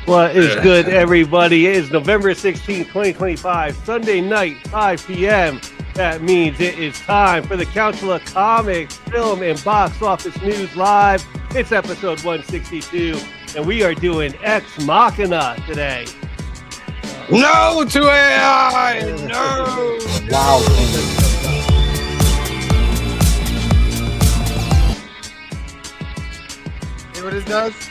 What is good, everybody? It is November 16th, 2025, Sunday night, 5 p.m. That means it is time for the Council of Comics, Film, and Box Office News Live. It's episode 162, and we are doing Ex Machina today. No to AI! No! Wow. See what this does?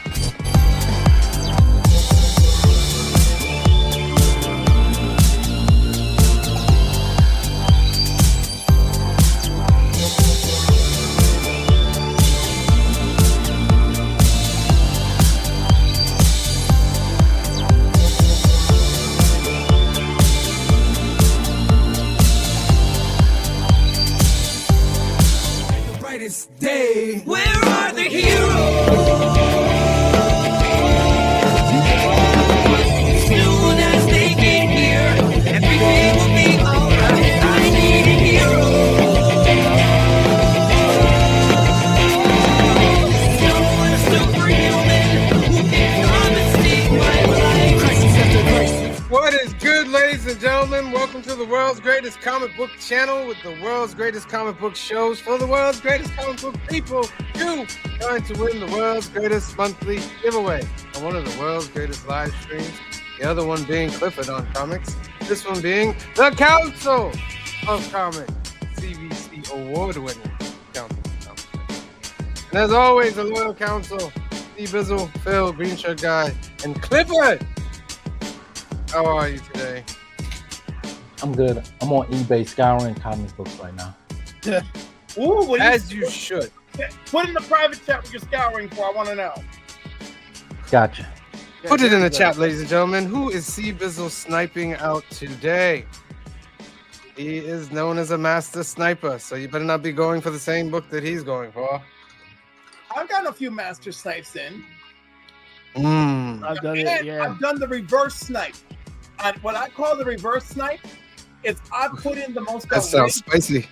Day. Where are the heroes? Soon as they get here, everything will be alright. I need a hero. Someone superhuman who can come and save my life. Crisis after crisis. What is good, ladies and gentlemen? Welcome to the world's greatest comic book channel with the world's greatest comic book shows for the world's greatest comic book people. You trying to win the world's greatest monthly giveaway on one of the world's greatest live streams. The other one being Clifford on Comics. This one being the Council of Comics, CBC award-winning Council of Comics. And as always, the loyal council, C Bizzle, Phil, Green Shirt Guy, and Clifford. How are you today? I'm good. I'm on eBay scouring comic books right now. Ooh, As you should. Put in the private chat what you're scouring for. I want to know. Gotcha. Put it in the chat, ladies and gentlemen. Who is C Bizzle sniping out today? He is known as a master sniper, so you better not be going for the same book that he's going for. I've gotten a few master snipes in. I've done it, And yeah. I've done the reverse snipe. And what I call the reverse snipe is I put in the most That sounds spicy.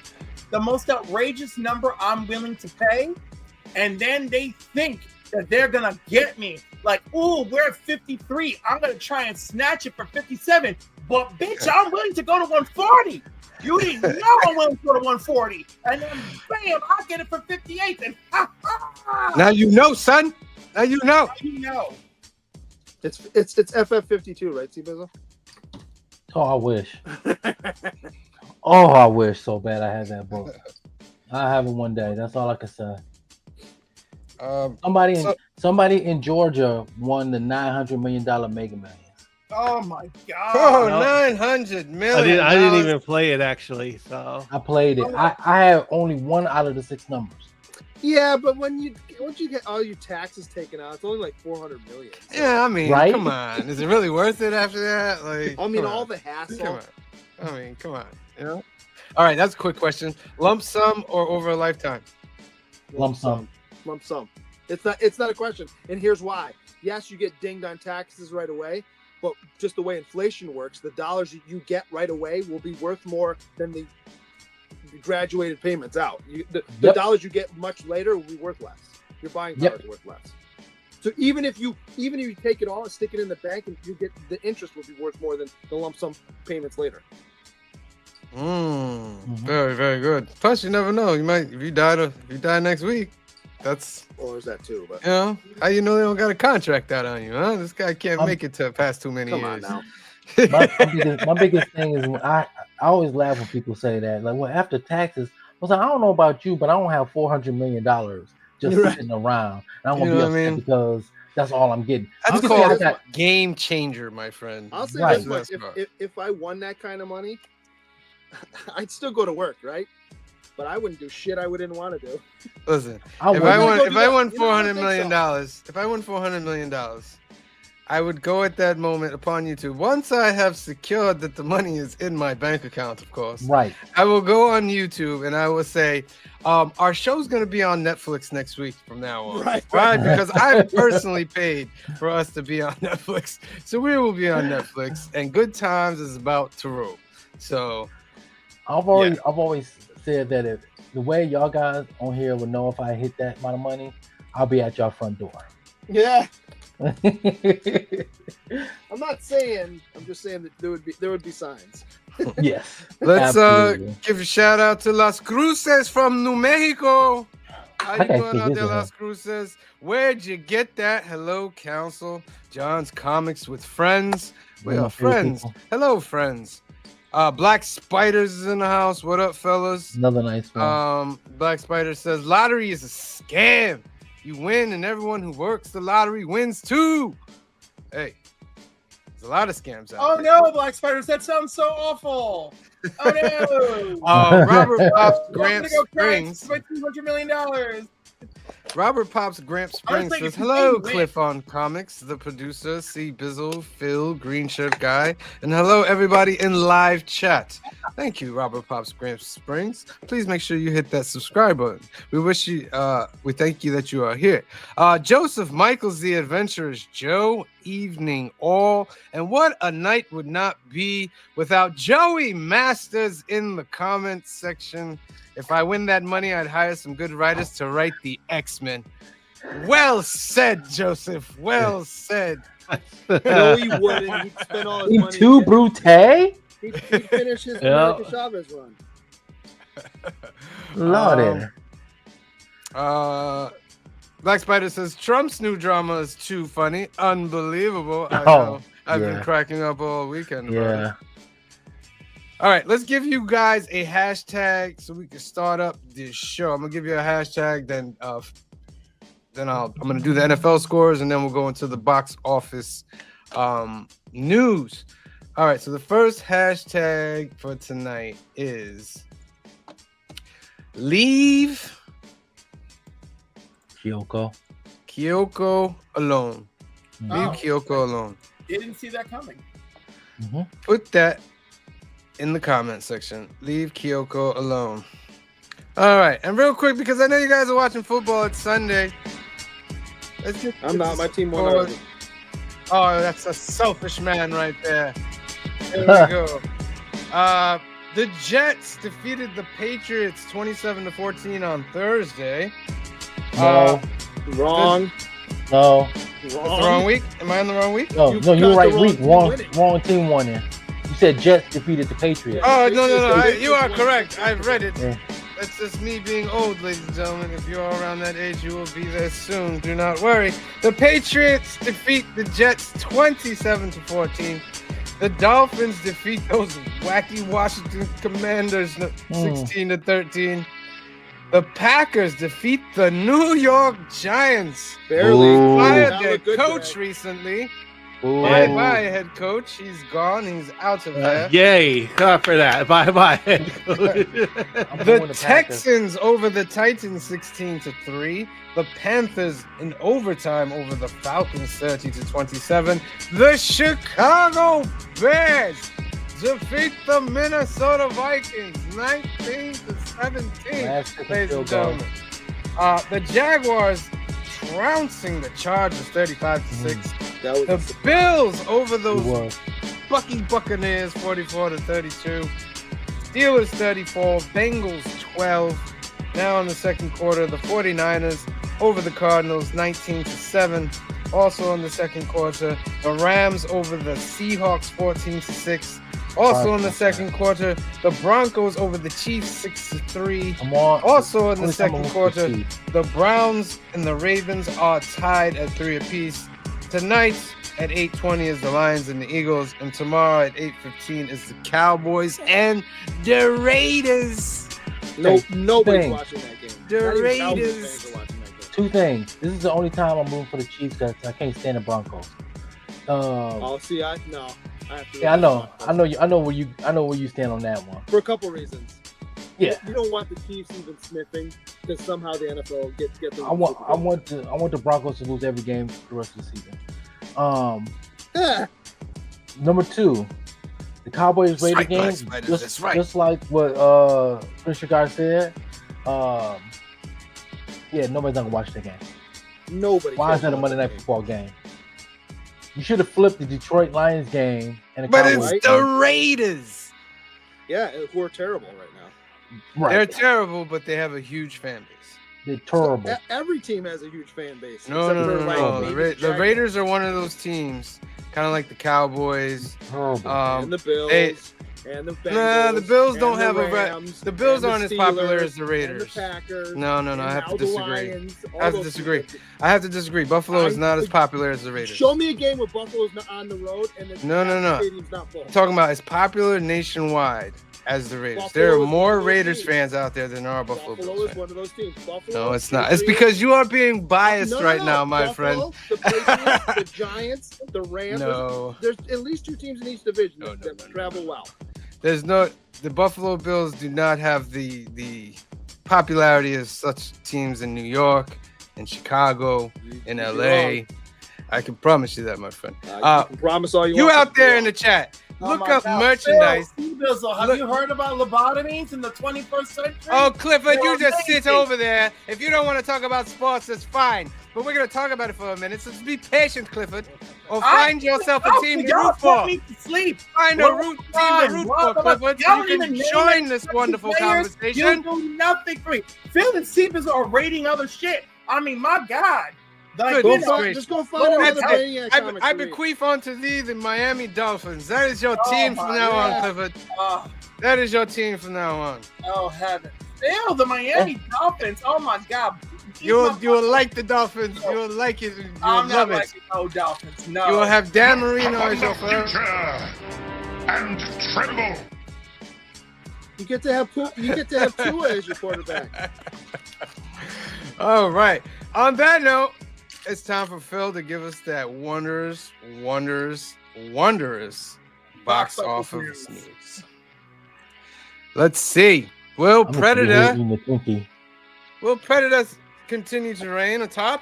outrageous number I'm willing to pay, and then they think that they're gonna get me. Like, ooh, we're at 53. I'm gonna try and snatch it for 57. But bitch, I'm willing to go to 140. You didn't know I'm willing to go to 140. And then bam, I'll get it for 58. And Now you know, son. Now you know. you know. It's FF52, right, C-Bizzle? Oh, I wish. Oh, I wish so bad I had that book. I'll have it one day. That's all I can say. Somebody in Georgia won the $900 million Mega Millions. Oh my god. Oh, No. 900 million. I didn't even play it, actually, so. I played it. I had only one out of the 6 numbers. Yeah, but once you get all your taxes taken out, it's only like 400 million. So, Yeah, I mean, Right? come on. Is it really worth it after that? Like, I mean, come all on. the hassle. Come on. I mean, come on. You know? All right, that's a quick question. Lump sum or over a lifetime? Lump sum. Lump sum. It's not a question, and here's why. Yes, you get dinged on taxes right away, but just the way inflation works, the dollars you get right away will be worth more than the graduated payments out. The Yep. dollars you get much later will be worth less. Your buying power is worth less. So even if you take it all and stick it in the bank, and you get the interest will be worth more than the lump sum payments later. Very, very good. Plus, you never know. You might, if you die next week, that's, Or is that too? But you know, how you know they don't got a contract out on you, huh? This guy can't make it to past too many come on years. now. My biggest thing is when I always laugh when people say that. Like, well, after taxes, I was like, I don't know about you, but I don't have $400 million just Right. sitting around. And I'm gonna You be know what I upset mean? because that's all I'm getting. That's You can say I called got- game changer, my friend. I'll say Right. this much: if I won that kind of money, I'd still go to work, right? But I wouldn't do shit I wouldn't want to do. Listen, I if I wouldn't. won, go if do I that. won You know, I $400 think million, so. if I won $400 million, I would go at that moment upon YouTube. Once I have secured that the money is in my bank account, of course, Right. I will go on YouTube and I will say, our show's going to be on Netflix next week from now on. Right. Because I personally paid for us to be on Netflix. So we will be on Netflix, and Good Times is about to roll. So I've always said that if the way y'all guys on here would know if I hit that amount of money, I'll be at y'all front door. Yeah. I'm not saying. I'm just saying that there would be signs. Yes. Let's absolutely. give a shout out to Las Cruces from New Mexico. How you I gotta doing see out his there, one. Las Cruces? Where'd you get that? Hello, Council. John's Comics with Friends. We One of are my favorite friends. people. Hello, friends. Black Spiders is in the house. What up, fellas? Another nice one. Black Spider says lottery is a scam. You win, and everyone who works the lottery wins too. Hey, there's a lot of scams out Oh there. no, Black Spiders, that sounds so awful. Oh no. Robert Pops I'm Gramps gonna go cry Springs. for $200 million. Robert Pops Gramps I was Springs thinking says, if you hello, win. Cliff on Comics, the producer, C. Bizzle, Phil, Green Shirt Guy, and hello, everybody in live chat. Thank you, Robert Pops Gramps Springs. Please make sure you hit that subscribe button. We thank you that you are here. Joseph Michaels, the Adventurers, Joe, evening all. And what a night would not be without Joey Masters in the comments section. If I win that money, I'd hire some good writers to write the X-Men. Well said, Joseph. Well said. No, he wouldn't. He'd spend all his Team money. 2 Brute? He'd finish his America Chavez run. Lordy. Black Spider says Trump's new drama is too funny. Unbelievable. I Oh, know. I've been yeah. cracking up all weekend. about Yeah. it. All right, let's give you guys a hashtag so we can start up this show. I'm gonna give you a hashtag, then I'm gonna do the NFL scores, and then we'll go into the box office news. All right, so the first hashtag for tonight is leave Kyoko alone. Leave Oh. Kyoko alone. Didn't see that coming. Put that in the comment section. Leave Kyoko alone. All right, and real quick, because I know you guys are watching football, it's Sunday. Let's get I'm not. My team won scores. already. Oh, that's a selfish man right there. There we go. The Jets defeated the Patriots 27-14 on Thursday. No. Wrong. No. That's the wrong week? Am I on the wrong week? No, You no, you got were right the wrong week. team Wrong, winning. wrong team won it. You said Jets defeated the Patriots. Oh, no. You are correct. I've read it. Yeah. That's just me being old, ladies and gentlemen. If you are around that age, you will be there soon. Do not worry. The Patriots defeat the Jets 27-14. The Dolphins defeat those wacky Washington Commanders 16-13. The Packers defeat the New York Giants. Barely. Ooh. Fired That their looked good coach today. recently. Ooh. Bye-bye, head coach. He's gone. He's out of there. Yay for that. Bye. I'm The going to Packers. Texans over the Titans 16-3. The Panthers in overtime over the Falcons 30-27. The Chicago Bears defeat the Minnesota Vikings 19-17. Last second Ladies and field goal. gentlemen, the Jaguars trouncing the Chargers 35-6. That was The Bills over It those was. Bucky Buccaneers 44-32. Steelers 34, Bengals 12. Now in the second quarter, the 49ers over the Cardinals 19-7. Also in the second quarter, the Rams over the Seahawks 14-6. Also in the second quarter, the Broncos over the Chiefs 6-3. Come on. Also in the Only time I second want to quarter, see. the Browns and the Ravens are tied at 3 apiece. Tonight at 8:20 is the Lions and the Eagles, and tomorrow at 8:15 is the Cowboys and the Raiders. Nobody's Thing. watching that game. The Not even Raiders. Cowboys fans are watching that game. Two things. This is the only time I'm rooting for the Chiefs because I can't stand the Broncos. Oh, see, I have to. Yeah, I know. I know where you stand on that one. For a couple reasons. Yeah. You don't want the Chiefs even sniffing because somehow the NFL get the. I want the Broncos to lose every game for the rest of the season. Number two, the Cowboys Raider Right, game, Black Spiders, that's right. just like what Mr. Guy said. Yeah, nobody's gonna watch the game. Nobody. Why is cares that a about Monday that Night game. Football game? You should have flipped the Detroit Lions game and the But Cowboys it's game. the Raiders. Yeah, who are terrible right now. Right. They're terrible, but they have a huge fan base. They're terrible. Every team has a huge fan base. No. except for, like, maybe The Jaguars. Raiders are one of those teams, kind of like the Cowboys. Terrible. And the Bills. And the Bengals. Nah, the Bills and don't the have Rams, the Bills and aren't as Steelers, popular as the and Raiders. the Packers. No, and I have now to the disagree. Lions, all I have to those disagree. teams. I have to disagree. Buffalo is not as popular as the Raiders. Show me a game where Buffalo's not on the road and the No. stadium's not full. I'm talking about as popular nationwide as the Raiders. Buffalo There are is one more of those Raiders teams. fans out there than there are Buffalo Buffalo Bills is fans. one of those teams. Buffalo, No, it's not. It's because you are being biased right now, my Buffalo, friend. The Patriots, the Giants, the Rams. No. There's at least 2 teams in each division No. that travel well. There's no. The Buffalo Bills do not have the popularity as such teams in New York, in Chicago, in You'd be LA. wrong. I can promise you that, my friend. You can promise all you You want. out there in the the chat, Oh look my up God. merchandise. Phil, Bizzle, have Look- you heard about lobotomies in the 21st century? Oh, Clifford, They're you just sit amazing. over there. If you don't want to talk about sports, that's fine. But we're going to talk about it for a minute. So just be patient, Clifford. Or find yourself a team to Y'all root put for. me to sleep. Find a Well, team to fine. root Well, for, Clifford. y'all So you don't can even join name this the wonderful players. conversation. You do nothing for me. Phil and Seabers are rating other shit. I mean, my God. Like, Goodness you know, gracious. Just go find another That's it. Brainiac I comic to read. bequeath unto thee the Miami Dolphins. That is your Oh, team from my now on, God. Clifford. oh, That is your team from now on. oh, heaven. Ew, the Miami Dolphins. Oh, my God. You will like the Dolphins. You will like it. You will I'm love not it. liking no Dolphins. No. You will have Dan Marino as your Future first. and tremble. You get to have Tua as your quarterback. All right. On that note, it's time for Phil to give us that wondrous box office news. Let's see. Will I'm gonna be Predator eating the Twinkie. continue to reign atop?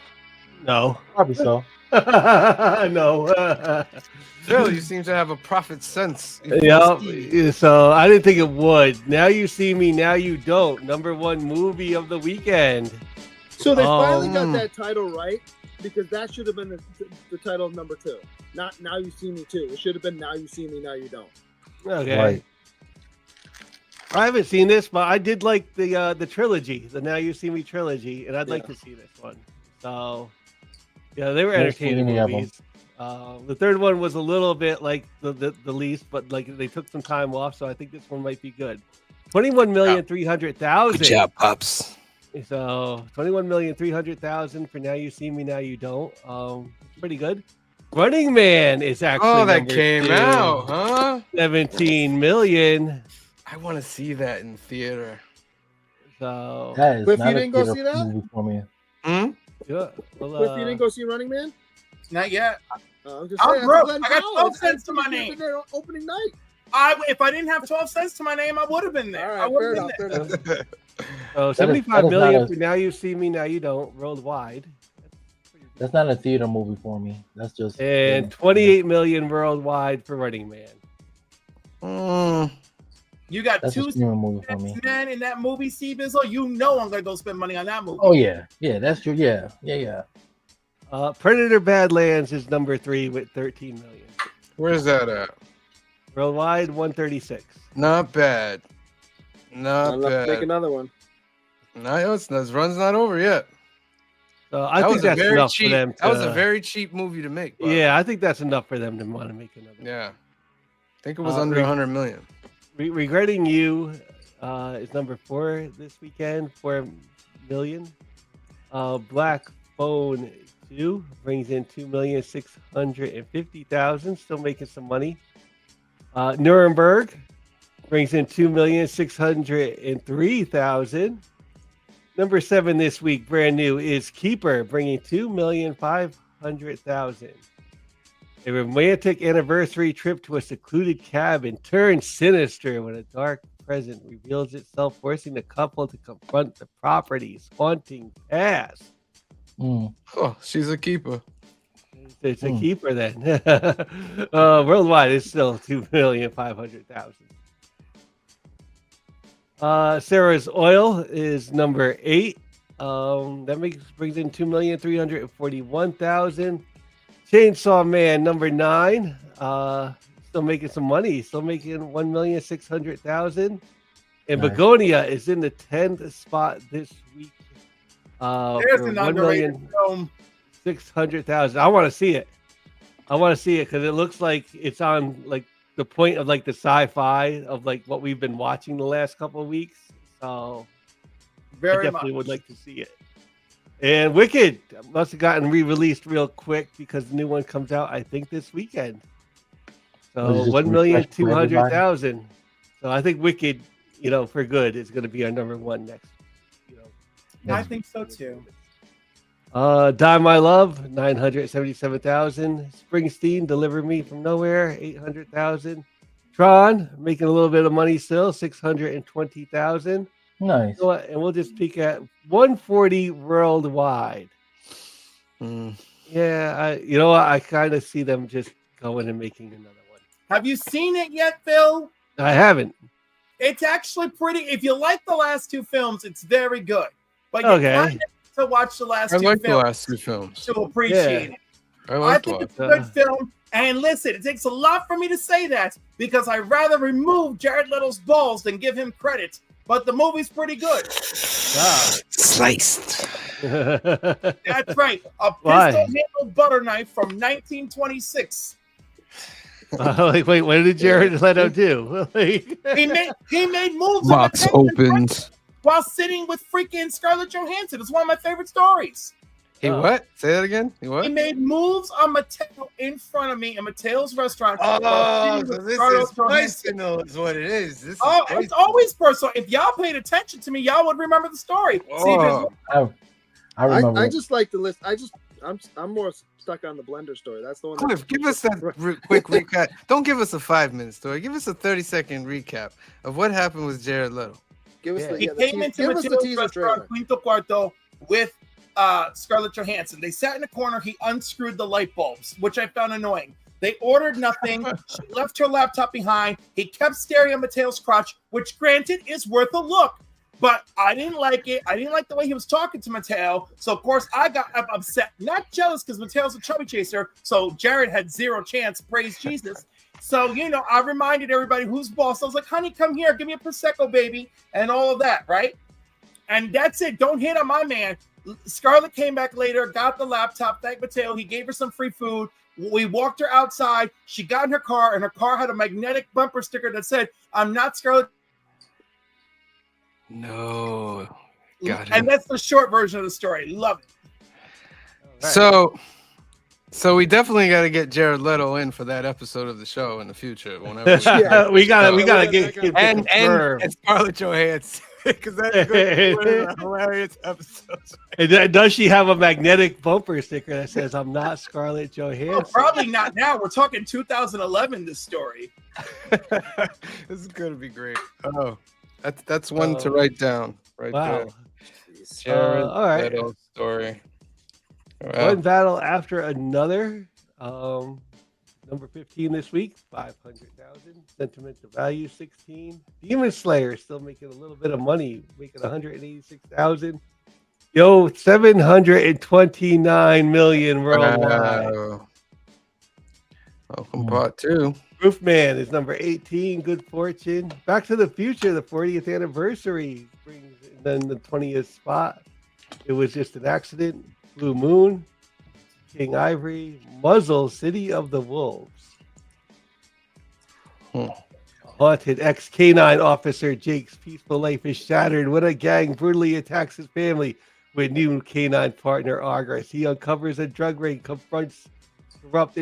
No. Probably so. No. Phil, you seem to have a prophet sense. Yeah, so I didn't think it would. Now you see me, now you don't. #1 movie of the weekend. So they finally got Mm. that title right, because that should have been the title of number 2. Not Now You See Me Too. It should have been Now You See Me, Now You Don't. Okay. Right. I haven't seen this, but I did like the trilogy, the Now You See Me trilogy, and I'd like to see this one. So, yeah, they were Never seen entertaining any of 'em. movies. The third one was a little bit like the least, but like they took some time off, so I think this one might be good. 21,300,000. Good job, Pops. So 21,300,000 for Now You See Me, Now You Don't. Pretty good. Running Man is actually Oh, that number came 2. out, huh? 17 million. I want to see that in theater. So That is Cliff, not you a didn't go theater see that? movie for me. Hmm? yeah, well, Cliff, you didn't go see Running Man? Not yet. I'm just I'm saying, broke. Glenn I got Powell. 12 cents It's to my gonna be name. their opening night. If I didn't have 12 cents to my name, I would have been there. All I right, would fair have been enough. there. Fair enough. So that 75 is million not a- for Now You See Me, Now You Don't worldwide, That's not a theater movie for me. That's just and 28 million worldwide for Running Man. Mm. You got That's a 2 streaming movie for me. men in that movie, Seabizzle. You know I'm gonna go spend money on that movie. Oh yeah, that's true. Yeah. Predator Badlands is number 3 with 13 million. Where's that at? Worldwide, 136. Not bad. Not I'll have to make bad. another one. No, this run's not over yet. So I That think was a that's very enough cheap. for them. That was to- a very cheap movie to make. Bob. Yeah, I think that's enough for them to want to make another. Yeah. I think it was Uh, under 100 million. Regretting You is number 4 this weekend, 4 million. Black Phone 2 brings in 2,650,000, still making some money. Nuremberg brings in 2,603,000. Number 7 this week, brand new, is Keeper, bringing 2,500,000. A romantic anniversary trip to a secluded cabin turns sinister when a dark present reveals itself, forcing the couple to confront the property's haunting past. Mm. Oh, she's a keeper. It's a keeper then. Worldwide, it's still 2,500,000. Sarah's Oil is number 8. That brings in 2,341,000. Chainsaw Man number 9. Still making some money. Still making 1,600,000. And Nice. Begonia is in the 10th spot this week There's for an underrated film. 1,600,000. I want to see it. I want to see it because it looks like it's on like the point of like the sci-fi of like what we've been watching the last couple of weeks. So I Very definitely much. would like to see it. And Wicked must have gotten re-released real quick because the new one comes out, I think, this weekend. So just 1,200,000. So I think Wicked, for good, is going to be our number one next. I think so too. Die My Love, 977,000. Springsteen, Deliver Me from Nowhere, 800,000. Tron, making a little bit of money still, 620,000. Nice. And we'll just peek at 140 worldwide. Yeah, I kind of see them just going and making another one. Have you seen it yet, Phil? I haven't. It's actually pretty. If you like the last two films, it's very good. But you Okay. kind of need to watch the last I two like the films last two films. to appreciate it. I think it's a good film. And listen, it takes a lot for me to say that because I'd rather remove Jared Leto's balls than give him credit. But the movie's pretty good. Sliced. That's right. A Why? pistol-handled butter knife from 1926. Wait, what did Jared Leto do? He made moves Box on the opens. while sitting with freaking Scarlett Johansson. It's one of my favorite stories. He what? Say that again. He what? He made moves on Mateo in front of me in Mateo's restaurant. while Oh, sitting so with this Scarlett is Johansson. personal, is what it is. This is Oh, personal. it's always personal. If y'all paid attention to me, y'all would remember the story. See, Oh. I remember. I just like the list. I'm more stuck on the Blender story. That's the one. Cliff, give us that quick recap. Don't give us a 5-minute story. Give us a 30-second recap of what happened with Jared Leto. Give us Yeah. the, he yeah, the came te- into give us the Mateo's teaser restaurant, trailer. Quinto Cuarto, with Scarlett Johansson. They sat in a corner. He unscrewed the light bulbs, which I found annoying. They ordered nothing. She left her laptop behind. He kept staring at Mateo's crotch, which, granted, is worth a look. But I didn't like it. I didn't like the way he was talking to Mateo. So, of course, I got upset. Not jealous because Mateo's a chubby chaser. So, Jared had zero chance. Praise Jesus. So, I reminded everybody who's boss. I was like, honey, come here. Give me a Prosecco, baby. And all of that, right? And that's it. Don't hit on my man. Scarlett came back later, got the laptop, thanked Mateo. He gave her some free food. We walked her outside. She got in her car, and her car had a magnetic bumper sticker that said, I'm not Scarlett. No. Got And it. that's the short version of the story. Love it. So we definitely got to get Jared Leto in for that episode of the show in the future. Whenever Yeah. we gotta Yeah, get him to and confirm. Scarlett Johansson because that's one of the hilarious episodes. And does she have a magnetic bumper sticker that says "I'm not Scarlett Oh, Johansson"? probably not now. We're talking 2011, this story. This is gonna be great. Oh, that's one to write down right Wow. there. Jared all right. Leto story. Wow. One battle after another. Number 15 this week, 500,000. Sentiment to value, 16. Demon Slayer still making a little bit of money, making 186,000. Yo, 729 million worldwide. Wow. Welcome part 2. Roofman is number 18. Good Fortune. Back to the Future, the 40th anniversary brings in the 20th spot. It was just an accident. Blue Moon, King Ivory, Muzzle, City of the Wolves. Haunted ex-K9 officer Jake's peaceful life is shattered when a gang brutally attacks his family with new K9 partner Argus. He uncovers a drug ring, confronts corrupt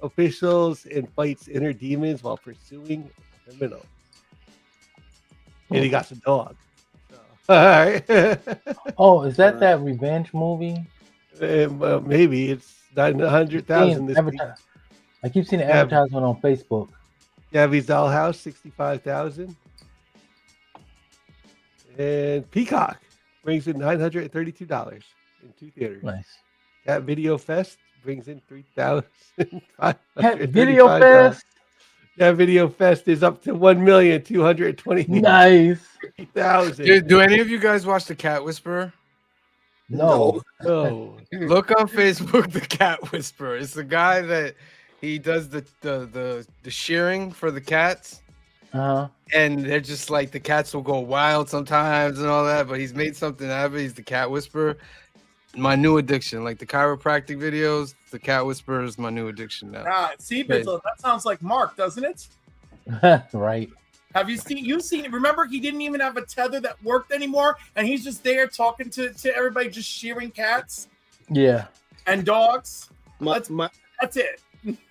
officials, and fights inner demons while pursuing a criminal. And he got some dog. So, all right. Oh, is that revenge movie? Maybe it's 900,000 this week. I keep seeing the advertisement on Facebook. Gabby's Dollhouse, 65,000. And Peacock brings in $932 in 2 theaters. Nice. Cat Video Fest brings in $3,535. Video Fest. Cat Video Fest is up to $1,220,000. Nice. Do any of you guys watch The Cat Whisperer? No. Oh, Look on Facebook, The Cat Whisperer. It's the guy that he does the shearing for the cats. Uh-huh. And they're just like the cats will go wild sometimes and all that, but he's made something out of it. He's the cat whisperer. My new addiction, like the chiropractic videos, the cat whisperer is my new addiction now. See, Bizzle, that sounds like Mark, doesn't it? Right. Have you seen it? Remember, he didn't even have a tether that worked anymore, and he's just there talking to everybody, just shearing cats Yeah. and dogs. My That's it.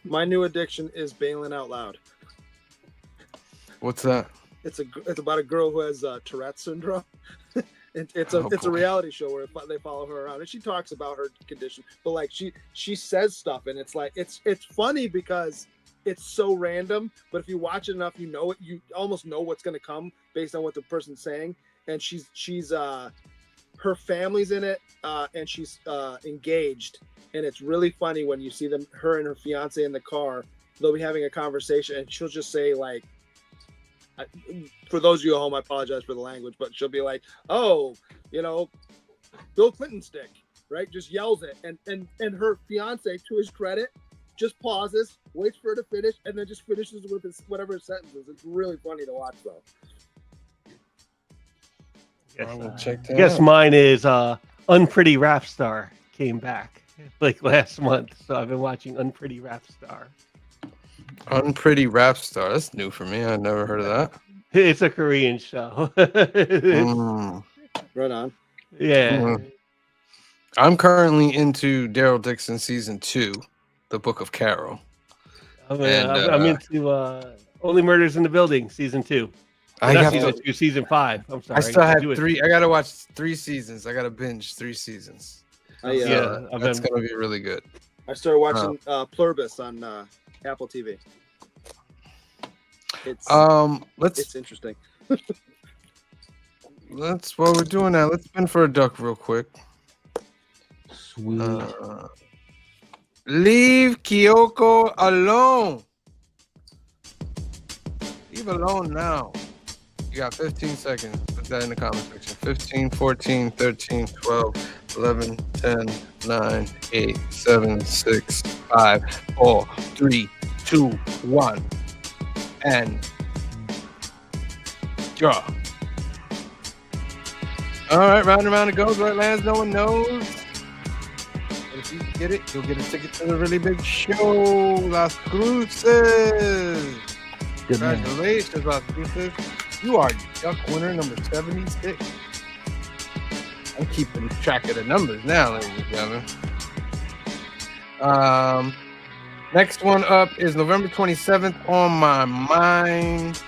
my new addiction is bailing out loud. What's that? It's about a girl who has Tourette syndrome. It's a reality show where they follow her around and she talks about her condition, but like she says stuff and it's like it's funny because it's so random, but if you watch it enough, you know it. You almost know what's going to come based on what the person's saying. And she's her family's in it, and she's engaged, and it's really funny when you see her and her fiance in the car. They'll be having a conversation, and she'll just say like, for those of you at home, I apologize for the language, but she'll be like, "Oh, Bill Clinton stick," right? Just yells it, and her fiance, to his credit, just pauses, waits for her to finish, and then just finishes with whatever sentences. It's really funny to watch, though. I guess mine is Unpretty Rap Star came back like last month, so I've been watching Unpretty Rap Star. Unpretty Rap Star. That's new for me. I never heard of that. It's a Korean show. Right on. Yeah. I'm currently into Daryl Dixon season 2, The Book of Carol. I'm into Only Murders in the Building season 2. Season 5. I'm sorry. I still have 3. I gotta watch 3 seasons. I gotta binge 3 seasons. That's gonna be really good. I started watching Pluribus on Apple TV. It's interesting. While we're doing that, let's spin for a duck real quick. Sweet. Leave Kyoko alone. Leave alone now. You got 15 seconds. Put that in the comment section. 15, 14, 13, 12, 11, 10, 9, 8, 7, 6, 5, 4, 3, 2, 1. And draw. All right, round and round it goes. Where it lands, no one knows. And if you get it, you'll get a ticket to the really big show, Las Cruces. Congratulations, Las Cruces. You are duck winner number 76. I'm keeping track of the numbers now, ladies and gentlemen. Next one up is November 27th on my mind.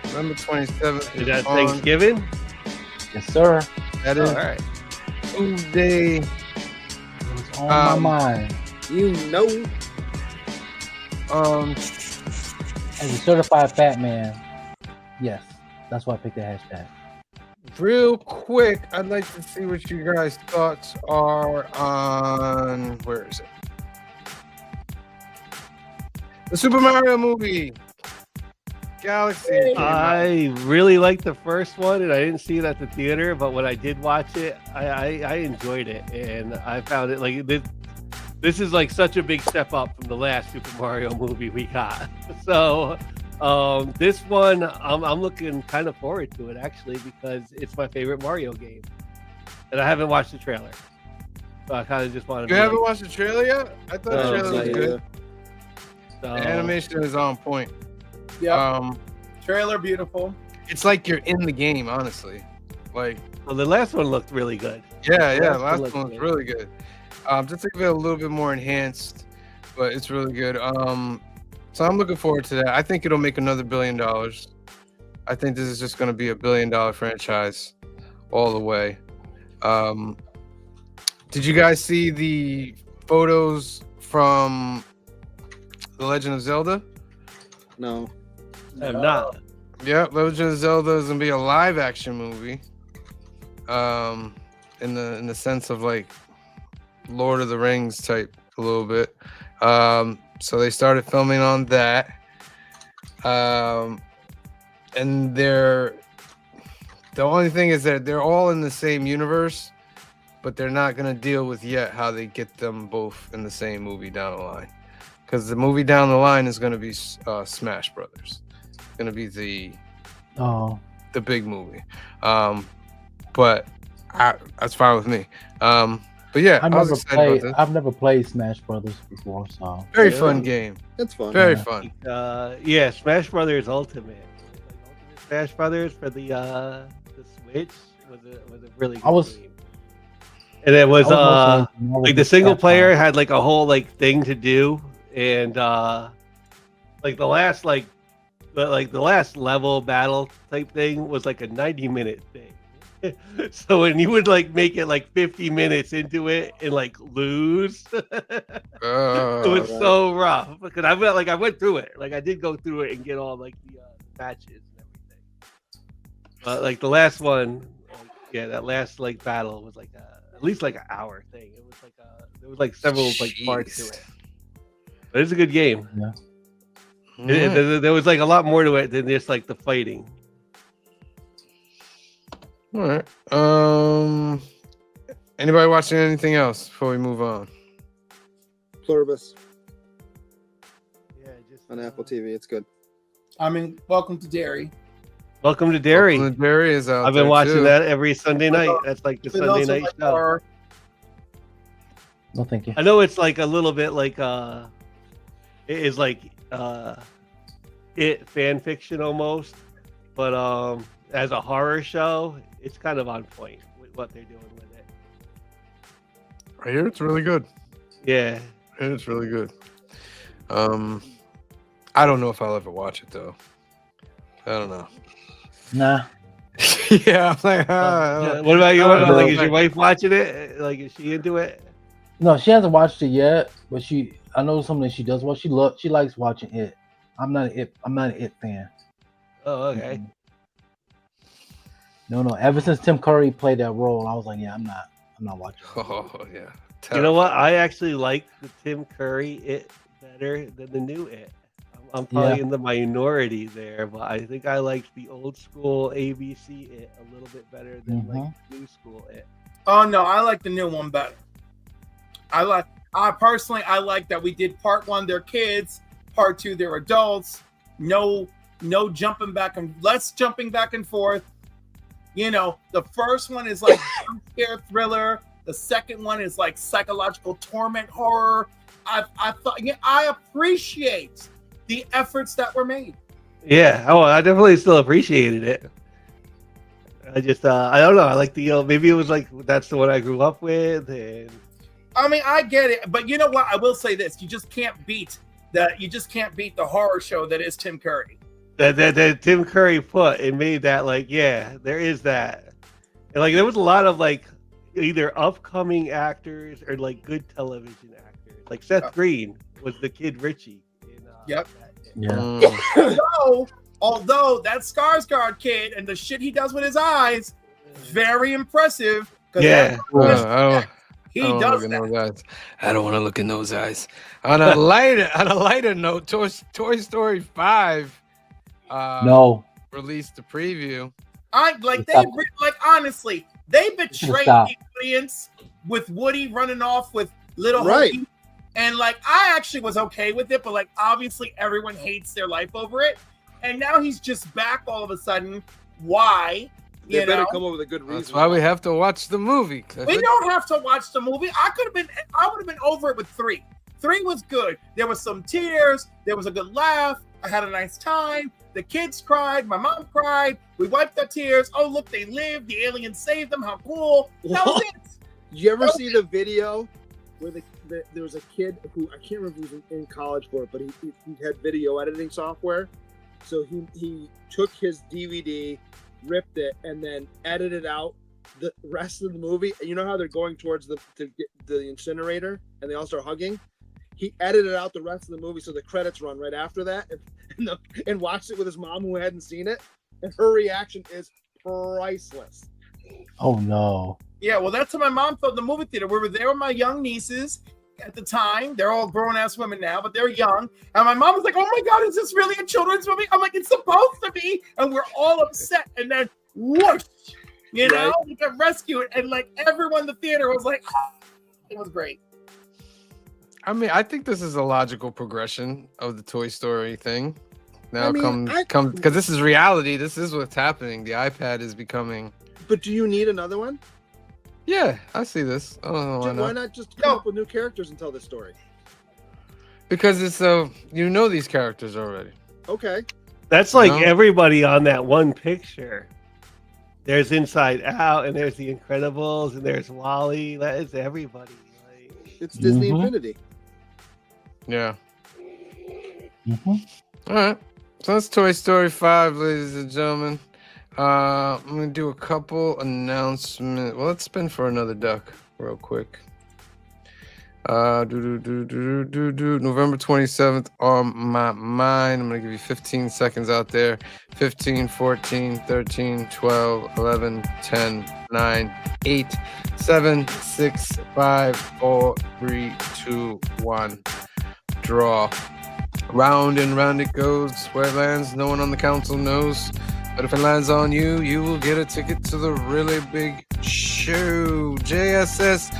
November 27th. Is that Thanksgiving? Yes, sir. That is all right. Tuesday. It's on my mind. As a certified fat man, yes, that's why I picked the hashtag. Real quick, I'd like to see what you guys' thoughts are on, where is it? The Super Mario movie. Galaxy. I really liked the first one, and I didn't see it at the theater, but when I did watch it, I enjoyed it, and I found it like this is like such a big step up from the last Super Mario movie we got. So this one, I'm looking kind of forward to it actually because it's my favorite Mario game, and I haven't watched the trailer, so I kind of just wanted. You haven't watched the trailer yet? I thought the trailer was good. So, the animation is on point. Yeah. Trailer beautiful. It's like you're in the game, honestly. Like, well, the last one looked really good. Yeah, the last one was really good. Just think of it a little bit more enhanced, but it's really good. So I'm looking forward to that. I think it'll make another $1 billion. I think this is just going to be a $1 billion franchise all the way. Did you guys see the photos from The Legend of Zelda? No. I'm not. Yeah, Legend of Zelda is gonna be a live action movie. In the sense of like Lord of the Rings type a little bit. So they started filming on that. And the only thing is that they're all in the same universe, but they're not gonna deal with yet how they get them both in the same movie down the line. Because the movie down the line is gonna be Smash Brothers. gonna be the Oh, big movie. But that's fine with me. But yeah, I was excited about this. I've never played Smash Brothers before, so Very fun game. It's fun. Very Yeah. fun. Yeah, Smash Brothers Ultimate. Ultimate Smash Brothers for the Switch was a really good game. And it was like the single player had like a whole like thing to do, and like the last the last level battle type thing was like a 90-minute thing. So when you would like make it like 50 minutes into it and like lose, it was so rough because I went through it. Like I did go through it and get all like the matches and everything. But like the last one, that last like battle was like at least like an hour thing. It was like there was like several like parts to it. But it's a good game. Yeah. There was like a lot more to it than just like the fighting. All right. Anybody watching anything else before we move on? Pluribus Yeah, just on Apple TV. It's good. I mean, welcome to Derry. Welcome to Derry. Welcome to Derry is out. I've been there, watching too. that every Sunday night. That's like the For Sunday those who night like show. horror, No, thank you. I know it's like a little bit like it is like it fan fiction almost, but as a horror show, it's kind of on point with what they're doing with it. I hear it's really good. Yeah. I hear it's really good. I don't know if I'll ever watch it though. I don't know. Nah. Yeah, I'm like, What about you? I don't Like, know. is your wife watching it? Like, is she into it? No, she hasn't watched it yet, but I know something that she does watch. She likes watching it. I'm not an It fan. Oh, okay. Mm-mm. No. Ever since Tim Curry played that role, I was like, yeah, I'm not watching. Oh yeah. You know what? I actually like the Tim Curry It better than the new It. I'm probably in the minority there, but I think I liked the old school ABC It a little bit better than like the new school It. oh no, I like the new one better. I personally like that we did part 1, they're kids, part 2, they're adults. No jumping back and less jumping back and forth. You know, the first one is like jump scare thriller. The second one is like psychological torment horror. I appreciate the efforts that were made. Yeah. Oh, I definitely still appreciated it. I just, I don't know. I like the, maybe it was like, that's the one I grew up with. And I mean, I get it, but you know what? I will say this: you just can't beat the horror show that is Tim Curry. that Tim Curry put and made that like, yeah, there is that. And like, there was a lot of like either upcoming actors or like good television actors. Like Seth Green was the Kid Richie. Yep. Yeah. Although that Skarsgård kid and the shit he does with his eyes, very impressive. Yeah. He does that. Eyes. I don't want to look in those eyes. On a lighter note, Toy Story 5 released the preview. Honestly, they betrayed the audience with Woody running off with little Hoagie. And like, I actually was okay with it, but like, obviously everyone hates their life over it. And now he's just back all of a sudden. Why? They better come up with a good reason. That's why we have to watch the movie. We don't have to watch the movie. I would have been over it with 3. 3 was good. There was some tears. There was a good laugh. I had a nice time. The kids cried. My mom cried. We wiped the tears. Oh, look, they lived. The aliens saved them. How cool. That was it. Did you ever see the video where there was a kid who, I can't remember if he was in college for it, but he had video editing software. So he took his DVD, ripped it, and then edited out the rest of the movie. And you know how they're going towards the incinerator and they all start hugging? He edited out the rest of the movie so the credits run right after that and watched it with his mom who hadn't seen it. And her reaction is priceless. Oh, no. Yeah, well, that's how my mom felt in the movie theater. We were there with my young nieces at the time. They're all grown-ass women now, but they're young. And my mom was like, oh my God, is this really a children's movie? I'm like, it's supposed to be. And we're all upset. And then, whoosh, you know, we got rescued. And like, everyone in the theater was like, oh. It was great. I mean, I think this is a logical progression of the Toy Story thing. Now I mean, come because this is reality. This is what's happening. The iPad is becoming. But do you need another one? Yeah, I see this. I don't know why Why not. not just come up with new characters and tell this story? Because it's you know these characters already. Okay. That's like No. everybody on that one picture. There's Inside Out, and there's The Incredibles, and there's Wall-E. That is everybody. Like, It's Disney Mhm. Infinity. Yeah. Mhm. All right. So that's Toy Story 5, ladies and gentlemen. I'm gonna do a couple announcements. Well, let's spin for another duck real quick. November 27th on my mind. I'm gonna give you 15 seconds out there. 15, 14, 13, 12, 11, 10, 9, 8, 7, 6, 5, 4, 3, 2, 1. Draw. Round and round it goes. Where it lands, no one on the council knows. But if it lands on you, you will get a ticket to the really big show. JSS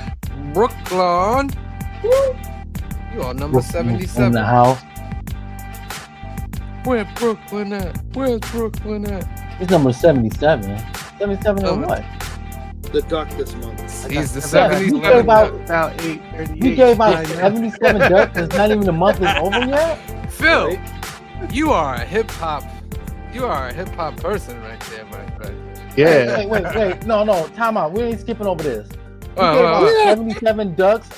Brooklyn. Woo! You are number In 77. the house. Where Brooklyn at? Where's Brooklyn at? It's number 77. 77 Oh, and what? The duck this month. He's the Yeah, you 77. gave out about 8:38. you gave out 77 ducks. It's not even the month is over yet. Phil, you are a hip hop person right there, my friend. Yeah. Wait. No. Time out. We ain't skipping over this. You Well, gave well, out well. 77 ducks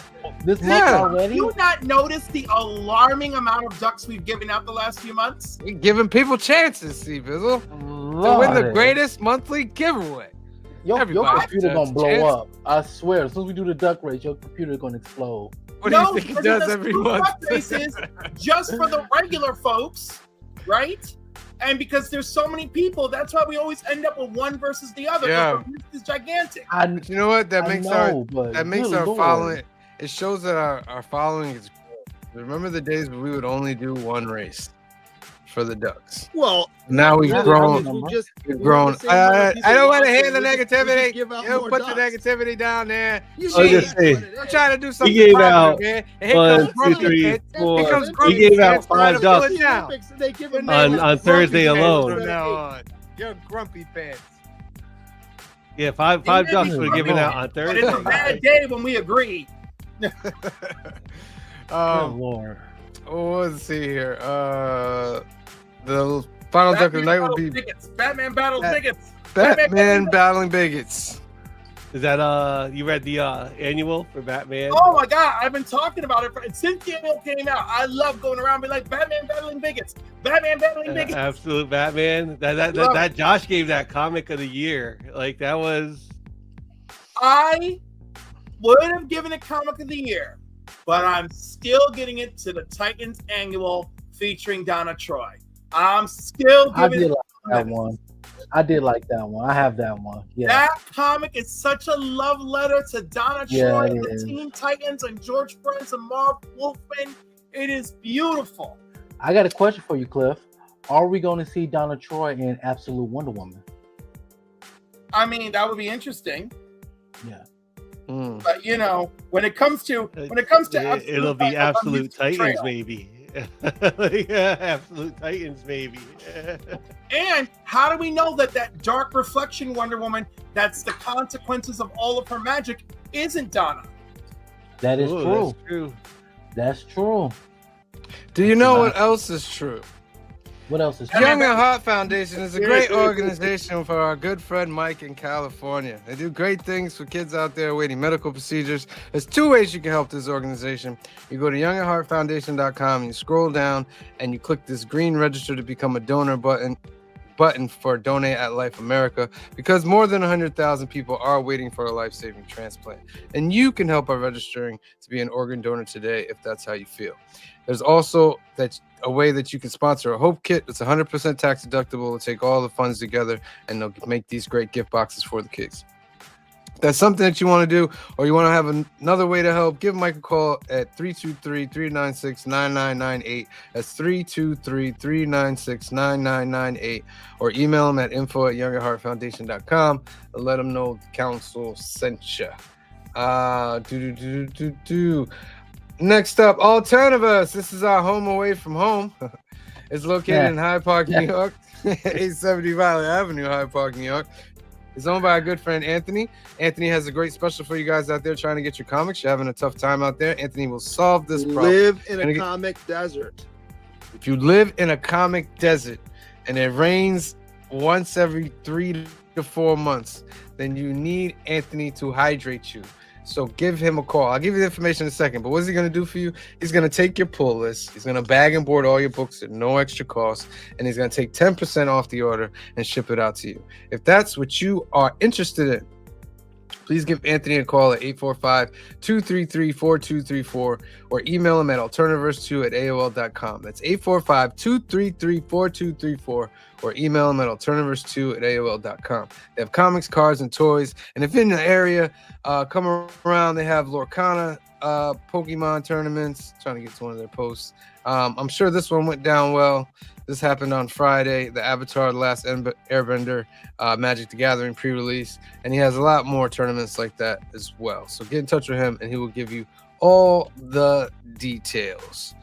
this month Yeah. already. Do you not notice the alarming amount of ducks we've given out the last few months? You're giving people chances, see, Bizzle, to win the Lord. greatest monthly giveaway. Your Everybody computer has gonna a blow chance. up. I swear. As soon as we do the duck race, your computer gonna explode. What do you think it because does every two month? duck races just for the regular folks, right? And because there's so many people, that's why we always end up with one versus the other. Yeah. The list is gigantic. But you know what? That makes our Lord. following. It shows that our following is. Remember the days when we would only do one race for the ducks. Well, Now we've really, grown. we just We've we grown. have the same amount of people I don't want to watching, hear the we just negativity. give out You more put the ducks. negativity down there. You I was see, gonna say, that's what it I'm is. trying to do something gave positive out here. And here 1, comes 2, Grumpy 3, Pants. Here 4. comes We Grumpy gave out Pants trying 5 to pull ducks it down. They give Your him name on is on Grumpy Thursday Pants alone. From now on, you're Grumpy Pants. Yeah, five ducks were given out on But it's a Thursday. bad day when we agree. Oh, Lord. Let's see here. The final duck of the night would be Batman battles Bat- bigots. Batman battling bigots. Is that you read the annual for Batman? Oh my God, I've been talking about it since the annual came out. I love going around and be like, Batman battling bigots. Batman battling bigots. Absolute Batman. That Josh gave that comic of the year. Like that was. I would have given it comic of the year, but I'm still getting it to the Titans annual featuring Donna Troy. I'm still I giving did it like that one. I did like that one. I have that one. Yeah. That comic is such a love letter to Donna Yeah, Troy, it the is. Teen Titans, and George Prince and Marv Wolfman. It is beautiful. I got a question for you, Cliff. Are we going to see Donna Troy in Absolute Wonder Woman? I mean, that would be interesting. Yeah. But you know, when it comes to It'll be Absolute Titans, Trail. maybe. Yeah, Absolute Titans, maybe. And how do we know that dark reflection Wonder Woman, that's the consequences of all of her magic, isn't Donna? That is Ooh, true. That's true. That's true. Do you know what else is true? What else is true? Young at Heart Foundation is a great organization for our good friend Mike in California. They do great things for kids out there awaiting medical procedures. There's 2 ways you can help this organization. You go to youngatheartfoundation.com and you scroll down and you click this green register to become a donor button for Donate at Life America, because more than 100,000 people are waiting for a life-saving transplant. And you can help by registering to be an organ donor today if that's how you feel. There's also a way that you can sponsor a Hope Kit. It's 100% tax deductible. It'll take all the funds together and they'll make these great gift boxes for the kids. If that's something that you want to do, or you want to have another way to help, give Mike a call at 323-396-9998. That's 323-396-9998. Or email him at info@youngatheartfoundation.com and let him know the council sent you. Next up, Alternivus. This is our home away from home. It's located in Hyde Park, New York, 870 Valley Avenue, Hyde Park, New York. It's owned by a good friend, Anthony. Anthony has a great special for you guys out there trying to get your comics. You're having a tough time out there. Anthony will solve this problem. Live in a comic desert. If you live in a comic desert and it rains once every 3 to 4 months, then you need Anthony to hydrate you. So give him a call. I'll give you the information in a second. But what's he going to do for you? He's going to take your pull list. He's going to bag and board all your books at no extra cost. And he's going to take 10% off the order and ship it out to you. If that's what you are interested in, please give Anthony a call at 845-233-4234 or email him at alternativerse2@aol.com. That's 845-233-4234 or email him at alternativerse2@aol.com. They have comics, cards, and toys. And if you're in the area, come around. They have Lorcana Pokemon tournaments. Trying to get to one of their posts. I'm sure this one went down well. This happened on Friday, the Avatar: The Last Airbender Magic the Gathering pre-release, and he has a lot more tournaments like that as well. So get in touch with him, and he will give you all the details.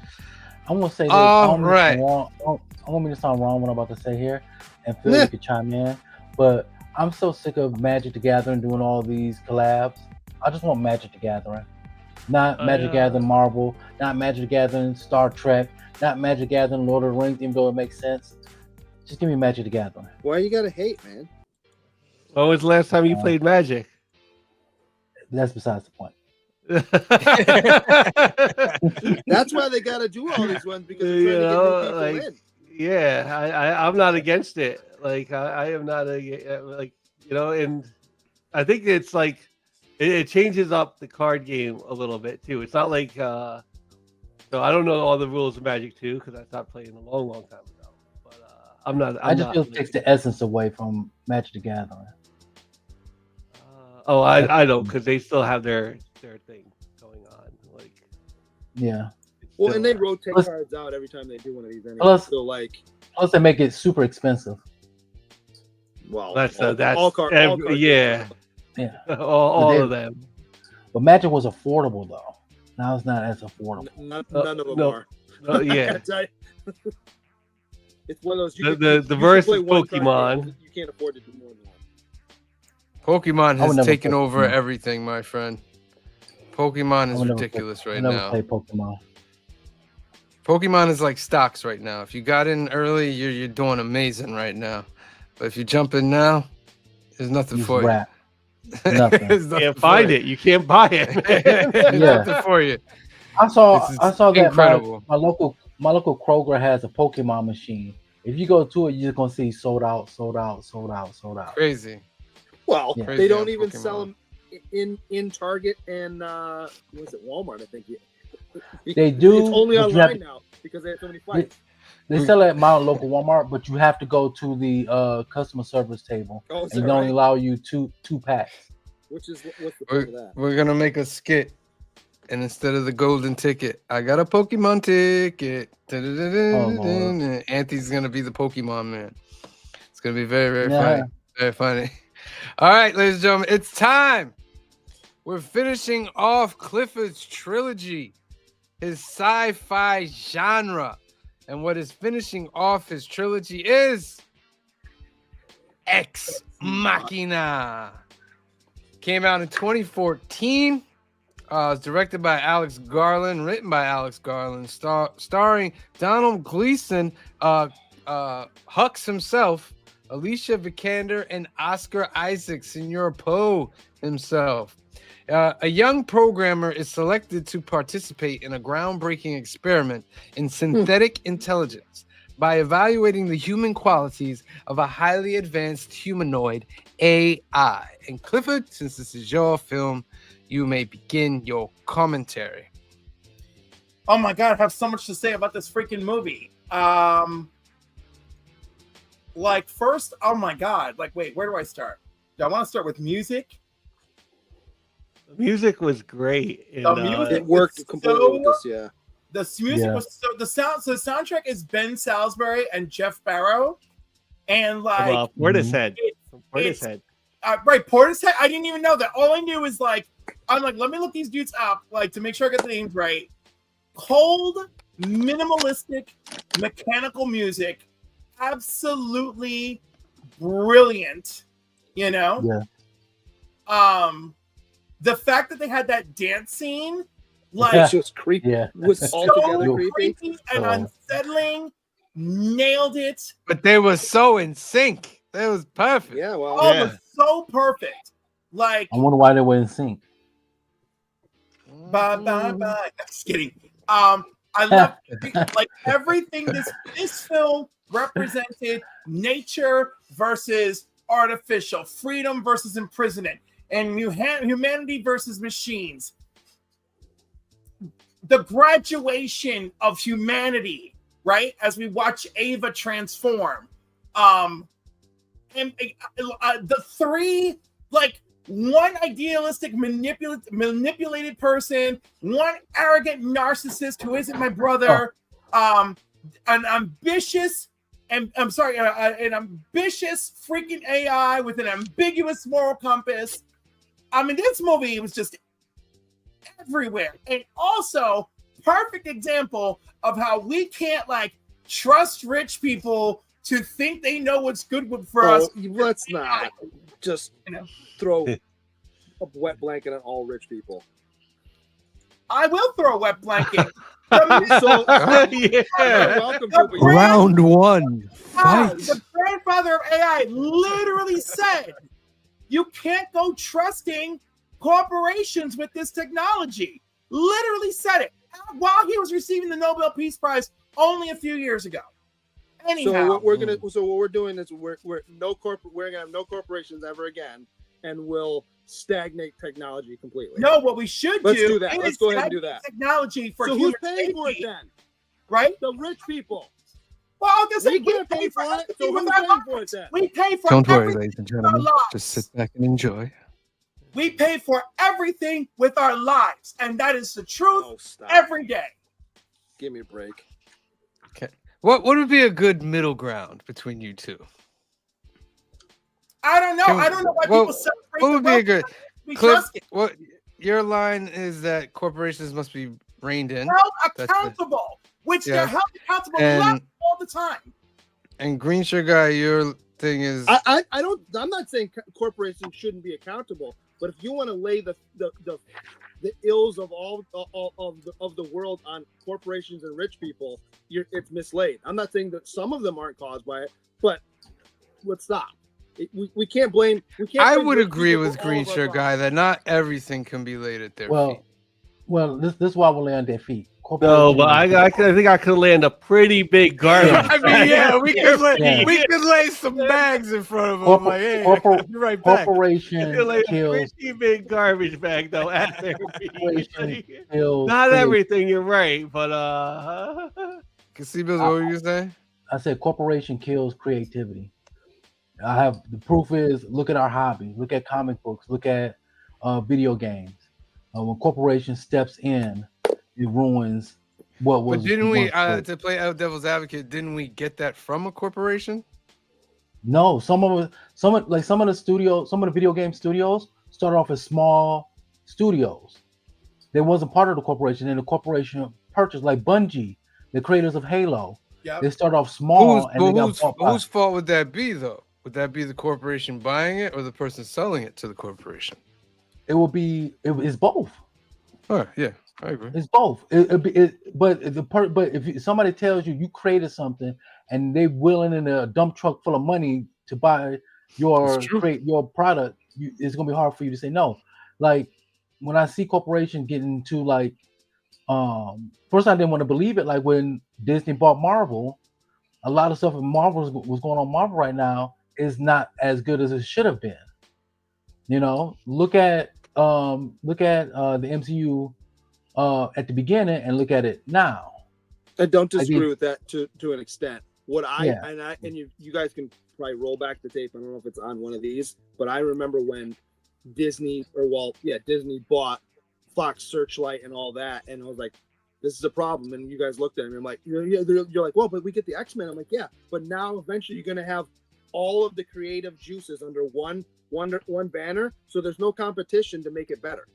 I'm gonna say this. All right. I want me to sound wrong what I'm about to say here, and Phil, you can chime in. But I'm so sick of Magic the Gathering doing all these collabs. I just want Magic the Gathering, not Magic the Gathering Marvel, not Magic the Gathering Star Trek. Not Magic the Gathering, Lord of the Rings, even though it makes sense. Just give me Magic the Gathering. Why you gotta hate, man? When was the last time you played Magic? That's besides the point. That's why they gotta do all these ones, because they're trying to get new people in. Yeah, I'm not against it. Like I am not and I think it's like it changes up the card game a little bit too. It's not like so I don't know all the rules of Magic 2 because I stopped playing a long time ago. But I just feel it takes the essence away from Magic the Gathering. I don't, because they still have their thing going on. Like, yeah. Well, and they rotate cards out every time they do one of these. Anyway. Plus Plus they make it super expensive. Well, that's all cards. Yeah. all of them. But Magic was affordable though. Now it's not as affordable. None of them are. Yeah. It's one of those. The verse is Pokemon. You can't afford to do more than one. Pokemon has taken over everything, my friend. Pokemon is ridiculous right now. Play Pokemon. Pokemon is like stocks right now. If you got in early, you're doing amazing right now. But if you jump in now, there's nothing for you. Nothing. You can't find it. You can't buy it. Nothing for you. I saw that incredible. My local Kroger has a Pokemon machine. If you go to it, you're just gonna see sold out. Crazy. Well, Yeah. they don't even sell them in Target and was it Walmart? I think they do. It's only online now because they have so many fights. They sell it at my local Walmart, but you have to go to the customer service table, and they only allow you two packs. What's the point of that? We're gonna make a skit, and instead of the golden ticket, I got a Pokemon ticket. Anthony's gonna be the Pokemon man. It's gonna be very, very funny. Very funny. All right, ladies and gentlemen, it's time. We're finishing off Clifford's trilogy, his sci-fi genre. And what is finishing off his trilogy is Ex Machina. Came out in 2014. It's directed by Alex Garland, written by Alex Garland, starring Donald Gleason, Hux himself, Alicia Vikander, and Oscar Isaac, Senor Poe himself. A young programmer is selected to participate in a groundbreaking experiment in synthetic intelligence by evaluating the human qualities of a highly advanced humanoid AI. And Clifford, since this is your film, you may begin your commentary. Oh my God, I have so much to say about this freaking movie. First, oh my God, wait, where do I start? Do I want to start with music? The music was great. It worked completely with this, yeah. The music was so the soundtrack is Ben Salisbury and Jeff Barrow, and Portishead. Right, Portishead. I didn't even know that. All I knew is I'm like, let me look these dudes up, to make sure I get the names right. Cold, minimalistic mechanical music, absolutely brilliant. You know, the fact that they had that dance scene, like, It's just creepy. Yeah. Was so altogether creepy. creepy and unsettling. Nailed it. But they were so in sync. That was perfect. Yeah, well, Oh, it was so perfect. Like, I wonder why they were in sync. bye bye bye. Just kidding. I love like everything. This film represented nature versus artificial, freedom versus imprisonment, and humanity versus machines. The graduation of humanity, right? As we watch Ava transform, and the three, like, one idealistic, manipulated person, one arrogant narcissist who isn't my brother, an ambitious, and I'm sorry, an ambitious freaking AI with an ambiguous moral compass. I mean, this movie was just everywhere, and also perfect example of how we can't like trust rich people to think they know what's good for us. Let's not just throw a wet blanket on all rich people. I will throw a wet blanket. Round one. Fight. The grandfather of AI literally said, "You can't go trusting corporations with this technology." Literally said it while he was receiving the Nobel Peace Prize only a few years ago. Anyhow, So what we're doing is we're gonna have no corporations ever again, and we'll stagnate technology completely. No, what we should Let's do do that. is Let's go ahead and do that. Technology for So human who's paying for it safety, then? right? The rich people. Well, I guess We can't pay for it. So who's paying for it then? We pay for Don't worry, everything ladies and with our gentlemen. lives. Just sit back and enjoy. We pay for everything with our lives, and that is the truth every day. Give me a break. Okay. What would be a good middle ground between you two? I don't know. I don't know why people separate. What would be a good Cliff? What your line is that corporations must be reined in. Held That's accountable, which they're held accountable And- all the time. And Green Shirt Guy, your thing is I'm not saying corporations shouldn't be accountable, but if you want to lay the ills of all of the world on corporations and rich people, it's mislaid. I'm not saying that some of them aren't caused by it, but let's stop. We can't blame. I would agree with Green Shirt Guy that not everything can be laid at their feet. Well, this is why we'll lay on their feet. No, but I think I could land a pretty big garbage. I mean, we could lay some bags in front of them. Like, hey, I'll be right back. Corporation Could lay a kills. pretty big garbage bag though at their feet. Corporation kills. Not everything, you're right, but Casinos, what were you saying? I said corporation kills creativity. I have the proof is look at our hobby, look at comic books, look at video games. When corporation steps in, it ruins what was. But didn't we, once to play out devil's advocate, didn't we get that from a corporation? No, some of the video game studios started off as small studios. They wasn't part of the corporation, and the corporation purchased, like Bungie, the creators of Halo. Yep. They started off small, and they got bought by. Whose fault would that be, though? Would that be the corporation buying it or the person selling it to the corporation? It will be. It's both. Oh yeah, I agree. It's both. But if somebody tells you created something and they willing in a dump truck full of money to buy your product, it's gonna be hard for you to say no. Like when I see corporations getting into like, first I didn't want to believe it. Like when Disney bought Marvel, a lot of stuff in Marvel was going on Marvel right now is not as good as it should have been. You know, look at the MCU at the beginning and look at it now. I don't disagree with that to an extent. And you guys can probably roll back the tape. I don't know if it's on one of these, but I remember when Disney bought Fox Searchlight and all that, and I was like, this is a problem. And you guys looked at me, I'm like, you're like, well, but we get the X-Men. I'm like, yeah, but now eventually you're gonna have all of the creative juices under one banner, so there's no competition to make it better.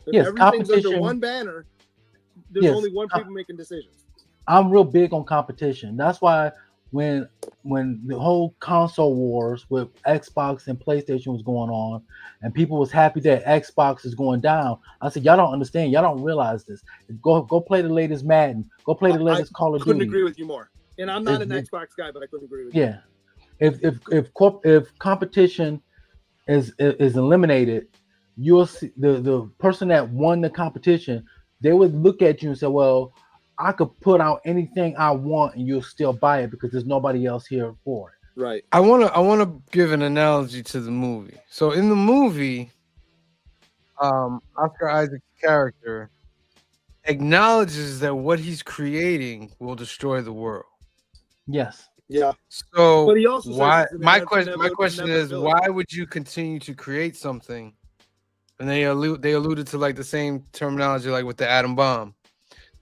If everything's under one banner, there's only one people making decisions. I'm real big on competition. That's why when the whole console wars with Xbox and PlayStation was going on, and people was happy that Xbox is going down, I said, y'all don't understand. Y'all don't realize this. Go play the latest Madden. Go play the latest Call of Duty. Couldn't agree with you more. And I'm not an Xbox guy, but I couldn't agree with you. Yeah. If competition is eliminated, you'll see the person that won the competition, they would look at you and say, well, I could put out anything I want and you'll still buy it because there's nobody else here for it. Right. I wanna give an analogy to the movie. So in the movie, Oscar Isaac's character acknowledges that what he's creating will destroy the world. Yes. Yeah. So But he also says why? it's an My question is, inevitability. why would you continue to create something? And they alluded to like the same terminology, like with the atom bomb.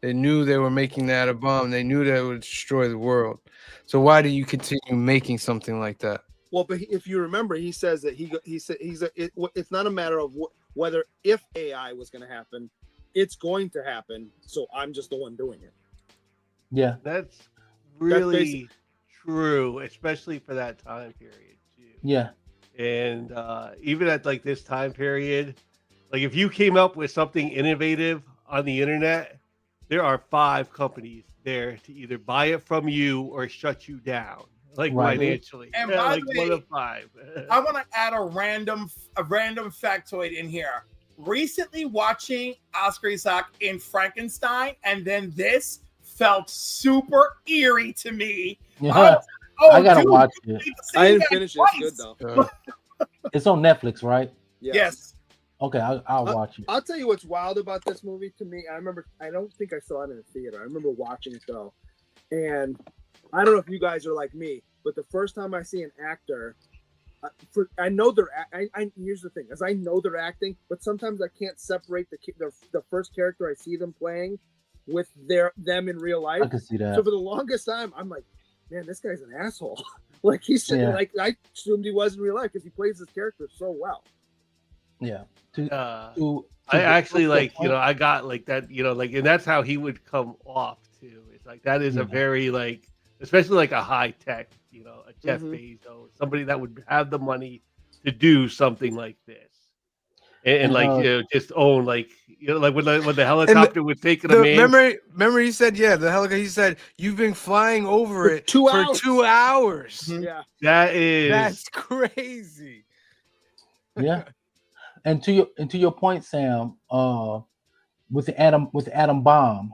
They knew they were making the atom bomb. They knew that it would destroy the world. So why do you continue making something like that? Well, but if you remember, he says that it's not a matter of whether if AI was going to happen, it's going to happen. So I'm just the one doing it. Yeah. That's really true, especially for that time period too. Yeah. And even at like this time period, like if you came up with something innovative on the internet, there are 5 companies there to either buy it from you or shut you down, like Right. financially. And Yeah, by like the way, one of 5. I want to add a random factoid in here. Recently watching Oscar Isaac in Frankenstein, and then this felt super eerie to me. Yeah. Oh, I gotta dude, watch it. I didn't finish it. It's good though. It's on Netflix, right? Yes. Okay, I'll watch it. I'll tell you what's wild about this movie to me. I don't think I saw it in a theater. I remember watching it though. And I don't know if you guys are like me, but the first time I see an actor, I know here's the thing, as I know they're acting, but sometimes I can't separate the first character I see them playing with them in real life. I can see that. So for the longest time, I'm like, man, this guy's an asshole. Like he's like I assumed he was in real life because he plays his character so well. Yeah. I actually like, I got like that, like, and that's how he would come off too. It's like that is a very like, especially like a high tech, a Jeff Bezos, somebody that would have the money to do something like this, and like just own like like when the helicopter was taking a man. Remember he said, yeah, the helicopter. He said you've been flying over it for 2 hours. Yeah, that's crazy. Yeah. And to your point, Sam, with the atom bomb,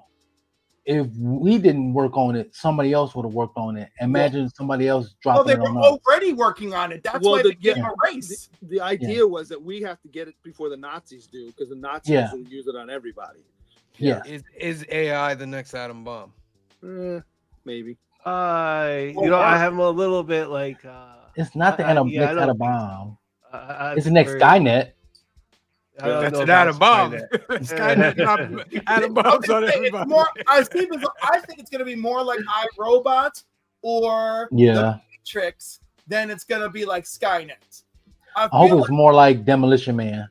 if we didn't work on it, somebody else would have worked on it. Imagine somebody else dropping they it were on us. already working on it. That's why they gave them a race. The idea was that we have to get it before the Nazis do, because the Nazis will use it on everybody. Yeah. Is AI the next atom bomb? Maybe. I have a little bit like. It's not the next I don't atom think bomb. so. It's the next Skynet. That's an atom bomb. Skynet dropping atom bombs on everybody. I think it's going to be more like iRobot or the Matrix than it's going to be like Skynet. I hope it's more like Demolition Man.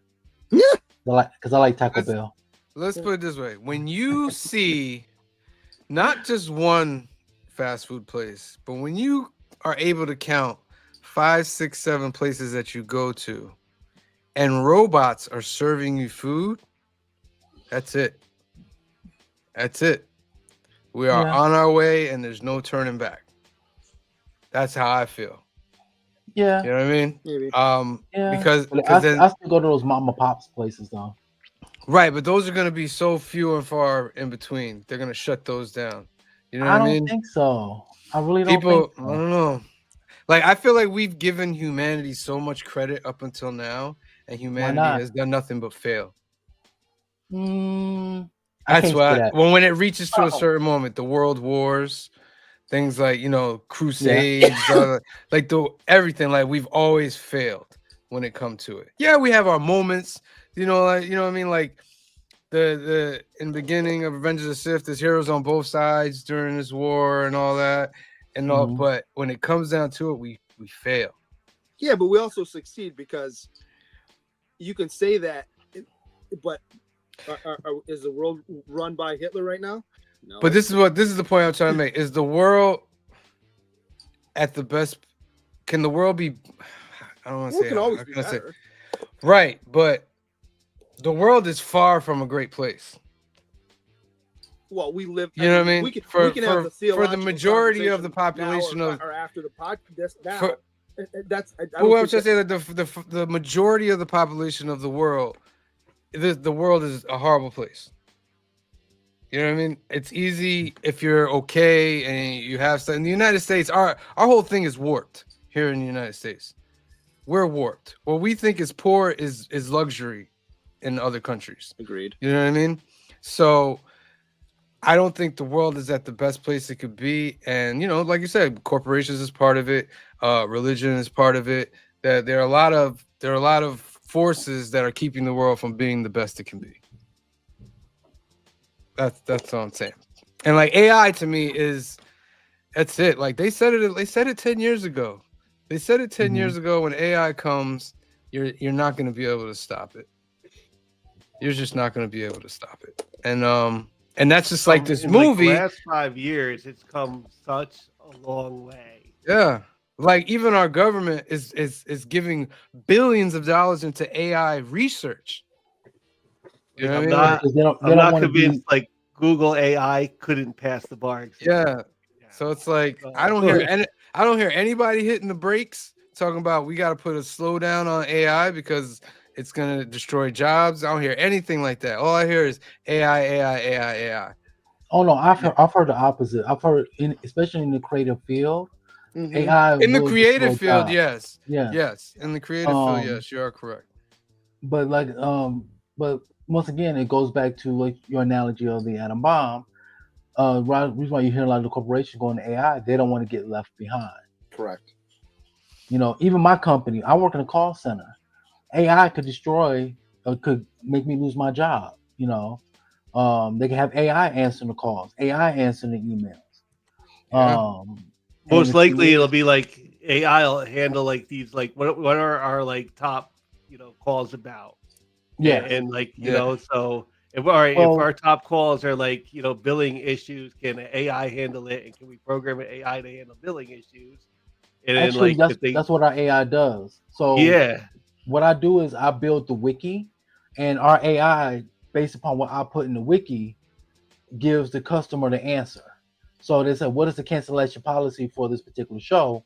Yeah. Because I like Taco Bell. Let's put it this way. When you see not just one fast food place, but when you are able to count 5, 6, 7 places that you go to, and robots are serving you food, that's it. That's it. We are on our way, and there's no turning back. That's how I feel. Yeah. You know what I mean? Maybe. Because then I still go to those mama pops places though. Right, but those are going to be so few and far in between. They're going to shut those down. You know what I mean? I don't think so. I really don't think so. I don't know. Like, I feel like we've given humanity so much credit up until now, and humanity has done nothing but fail. That's why. Well, when it reaches to a certain moment, the world wars, things like, crusades, everything, like we've always failed when it comes to it. Yeah, we have our moments, what I mean? Like in the beginning of Revenge of the Sith, there's heroes on both sides during this war and all that. But when it comes down to it, we fail. Yeah, but we also succeed because you can say that, but is the world run by Hitler right now? No. But this is the point I'm trying to make. Is the world at the best? Can the world be? I don't want to Well, it say. can How always can be I say? better. Right, but the world is far from a great place. Well, we live. You know what I mean? We can For have the theological majority of the conversation population now of or after the podcast. Now, for- that's. I But don't what I'm think trying to say that the majority of the population of the world, the world is a horrible place. You know what I mean? It's easy if you're okay and you have stuff. In the United States, our whole thing is warped here in the United States. We're warped. What we think is poor is luxury in other countries. Agreed. You know what I mean? So I don't think the world is at the best place it could be. And, you know, like you said, corporations is part of it. Religion is part of it. That there are a lot of forces that are keeping the world from being the best it can be. That's all I'm saying. And like AI to me that's it. Like they said it 10 years ago. They said it 10 years ago. When AI comes, you're not going to be able to stop it. You're just not going to be able to stop it. And that's just like this in movie. Like the last 5 years, it's come such a long way. Yeah. Like even our government is giving billions of dollars into AI research. You know what I mean? I'm not convinced like Google AI couldn't pass the bar exam. Yeah. So it's like I don't hear anybody hitting the brakes talking about we got to put a slowdown on AI because it's gonna destroy jobs. I don't hear anything like that. All I hear is AI. Oh no, I've heard the opposite. I've heard especially in the creative field, AI in the will creative destroy field, jobs. yes. In the creative field, yes, you are correct. But but once again, it goes back to like your analogy of the atom bomb. Reason why you hear a lot of the corporations going to AI, they don't want to get left behind. Correct. You know, even my company, I work in a call center. AI could destroy, could make me lose my job. You know, they can have AI answering the calls, AI answering the emails. Yeah. Most likely, it'll be like AI will handle like these, like what are our like top, calls about? Yeah, and like so if our top calls are like billing issues, can AI handle it, and can we program an AI to handle billing issues? And actually, then, that's what our AI does. So yeah, what I do is I build the wiki, and our AI, based upon what I put in the wiki, gives the customer the answer. So they said, what is the cancellation policy for this particular show?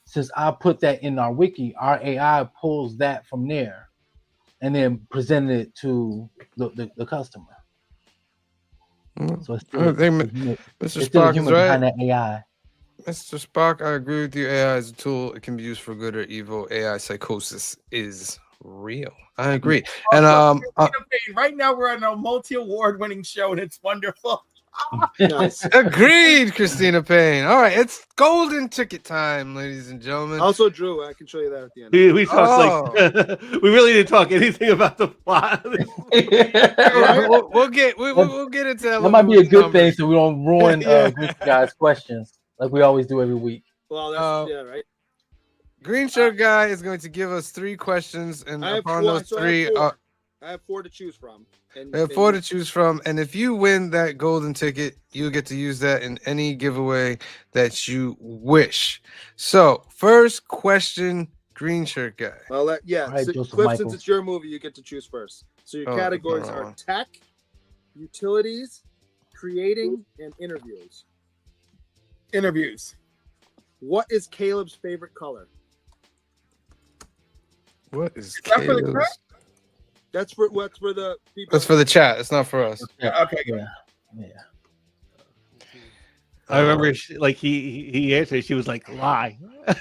Since I put that in our wiki, our AI pulls that from there and then presented it to the customer. So it's still, Mr. it's still Spock a human is right. behind that AI. Mr. Spock, I agree with you. AI is a tool. It can be used for good or evil. AI psychosis is real. I agree. And right now we're on a multi-award-winning show, and it's wonderful. Nice. Agreed, Christina Payne. All right, it's golden ticket time, ladies and gentlemen. Also, Drew, I can show you that at the end. we talked like we really didn't talk anything about the plot. we'll get into that. That might be a good thing, so we don't ruin Green Guy's questions like we always do every week. Well, that's right. Green Shirt Guy is going to give us 3 questions, and upon those 3, I have 4 to choose from. I have 4 to choose from, and if you win that golden ticket, you'll get to use that in any giveaway that you wish. So, first question, Green Shirt Guy. Well, Right, Cliff, since it's your movie, you get to choose first. So your categories are tech, utilities, creating, and interviews. Interviews. What is Caleb's favorite color? What is Caleb's? That's for the people. That's for the chat. It's not for us. Okay, good. Yeah. I remember he answered. She was like, "Lie." Yeah.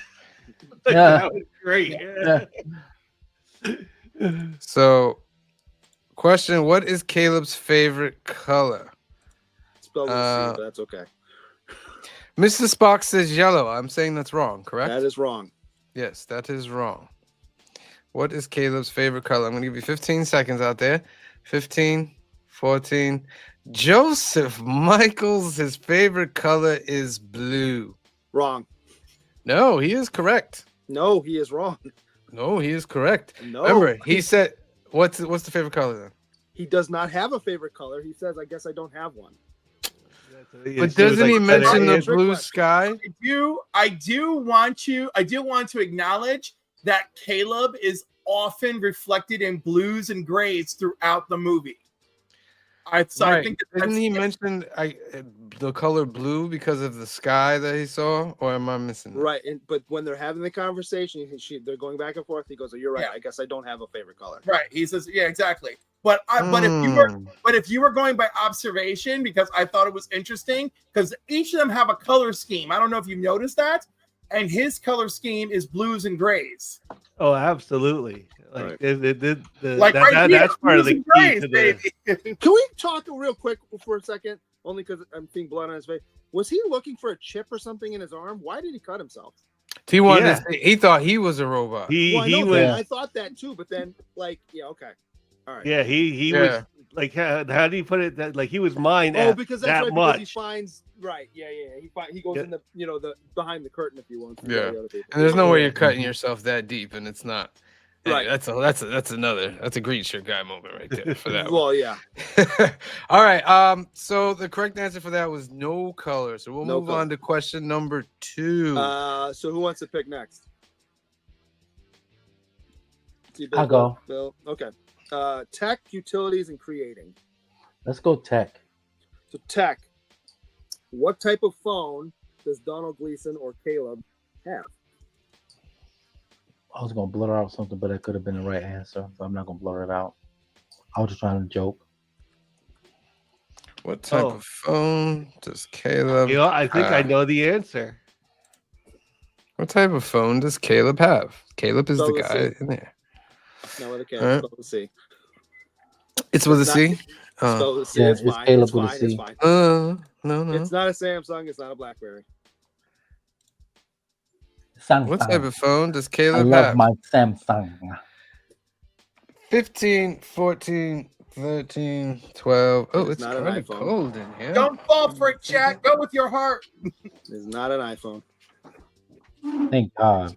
That was great. Yeah. So, question: what is Caleb's favorite color? Spelled with a C, but that's okay. Mr. Spock says yellow. I'm saying that's wrong, correct? That is wrong. Yes, that is wrong. What is Caleb's favorite color? I'm going to give you 15 seconds out there. 15, 14. Joseph Michaels, his favorite color is blue. Wrong. No, he is correct. No, he is wrong. No, he is correct. No. Remember, he said, what's the favorite color then? He does not have a favorite color. He says, I guess I don't have one. But doesn't he mention the blue sky? I do want to acknowledge that Caleb is often reflected in blues and grays throughout the movie. I think didn't he mention the color blue because of the sky that he saw, or am I missing that? Right, but when they're having the conversation, they're going back and forth. He goes, "Oh, you're right. Yeah. I guess I don't have a favorite color." Right. He says, "Yeah, exactly." But if you were going by observation, because I thought it was interesting, because each of them have a color scheme. I don't know if you noticed that, and his color scheme is blues and grays. Oh, absolutely. Like, Like that's part of the key grays, to baby. Can we talk real quick for a second? Only because I'm seeing blood on his face. Was he looking for a chip or something in his arm? Why did he cut himself? He wanted. He thought he was a robot. I thought that too, but then okay. All right. Yeah, he was like, how do you put it? That like he was mine. Because that's that right. much. Because he finds He goes in the the behind the curtain, if you want. Yeah, and there's no way you're cutting yourself that deep, and it's not. Right. That's a green shirt guy moment right there for that. Well, yeah. All right. So the correct answer for that was no color. So we'll move on to question number 2. So who wants to pick next? I'll go. Bill. Okay. Tech, utilities, and creating. Let's go tech. So tech. What type of phone does Donald Gleason or Caleb have? I was gonna blur out something, but that could have been the right answer. So I'm not gonna blur it out. I was just trying to joke. What type of phone does Caleb? I think I know the answer. What type of phone does Caleb have? Caleb is the guy in there. No, with a K. Spell with a C. It's with a C. Spell with a C. Yeah, It's fine. Caleb It's with a fine. C. It's fine. No. It's not a Samsung. It's not a BlackBerry. Samsung. What type of phone does I Caleb love have? my Samsung. 15, 14, 13, 12. Oh, it's not an kind of iPhone. cold in here. Don't fall for it, chat. Go with your heart. It's not an iPhone. Thank God.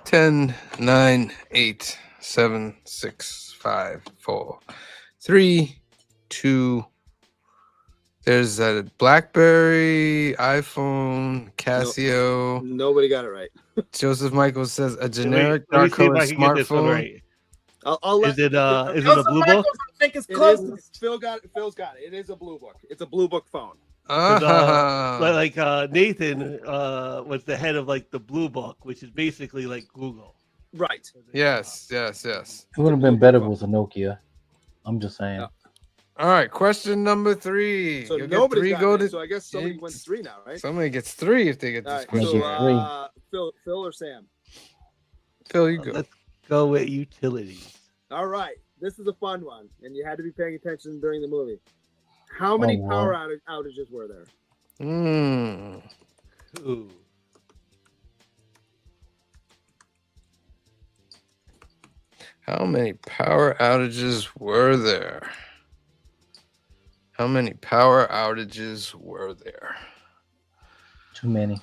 10, 9, 8, 7, 6, 5, 4, 3, 2. There's a BlackBerry, iPhone, Casio. Nobody got it right. Joseph Michael says a generic Let me dark see if colored I can get this one smartphone. right. I'll let, Is it a Joseph blue Michaels, book? I think it's it close. is, Phil's got it. It is a blue book. It's a blue book phone. Like Nathan was the head of like the Blue Book, which is basically like Google. Right. Yes. It would have been better if it was a Nokia. I'm just saying. Yeah. All right, question number 3. So You'll nobody get 3 got it. So I guess somebody wins 3 now, right? Somebody gets 3 if they get All this right. question. So Phil or Sam? Phil, you go. Let's go with utilities. All right. This is a fun one, and you had to be paying attention during the movie. How many power outages were there? Ooh. How many power outages were there? How many power outages were there? Too many.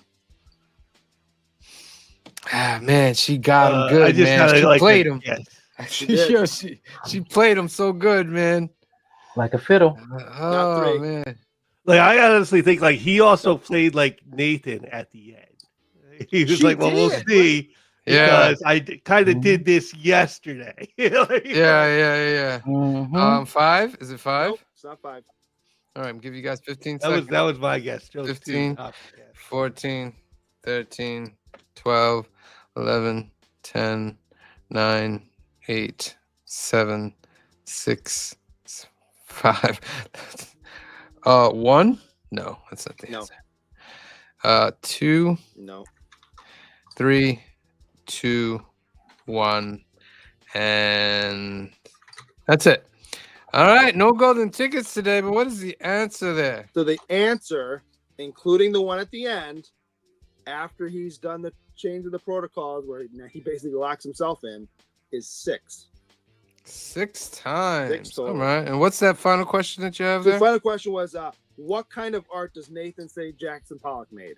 Ah, man, she got him good, I just man. She like played it. him. Yes. She played him so good, man. Like a fiddle. Oh, 3. man. Like I honestly think like he also played like Nathan at the end. He was like, "Well, we'll see." Yeah. Because I kind of did this yesterday. Like, Yeah. Mhm. 5? Is it 5? Nope, it's not 5. All right, I'm giving you guys 15 that was seconds. that was my guess. Joe's 15, too. 14, 13, 12, 11, 10, 9, 8, 7, 6, 5. 1? No, that's not the No. answer. 2, No. 3, 2, 1, and that's it. All right, no golden tickets today, but what is the answer there? So the answer, including the one at the end, after he's done the change of the protocols where he basically locks himself in, is 6. 6 times. 6 total. All right, and what's that final question that you have The there? final question was, what kind of art does Nathan say Jackson Pollock made?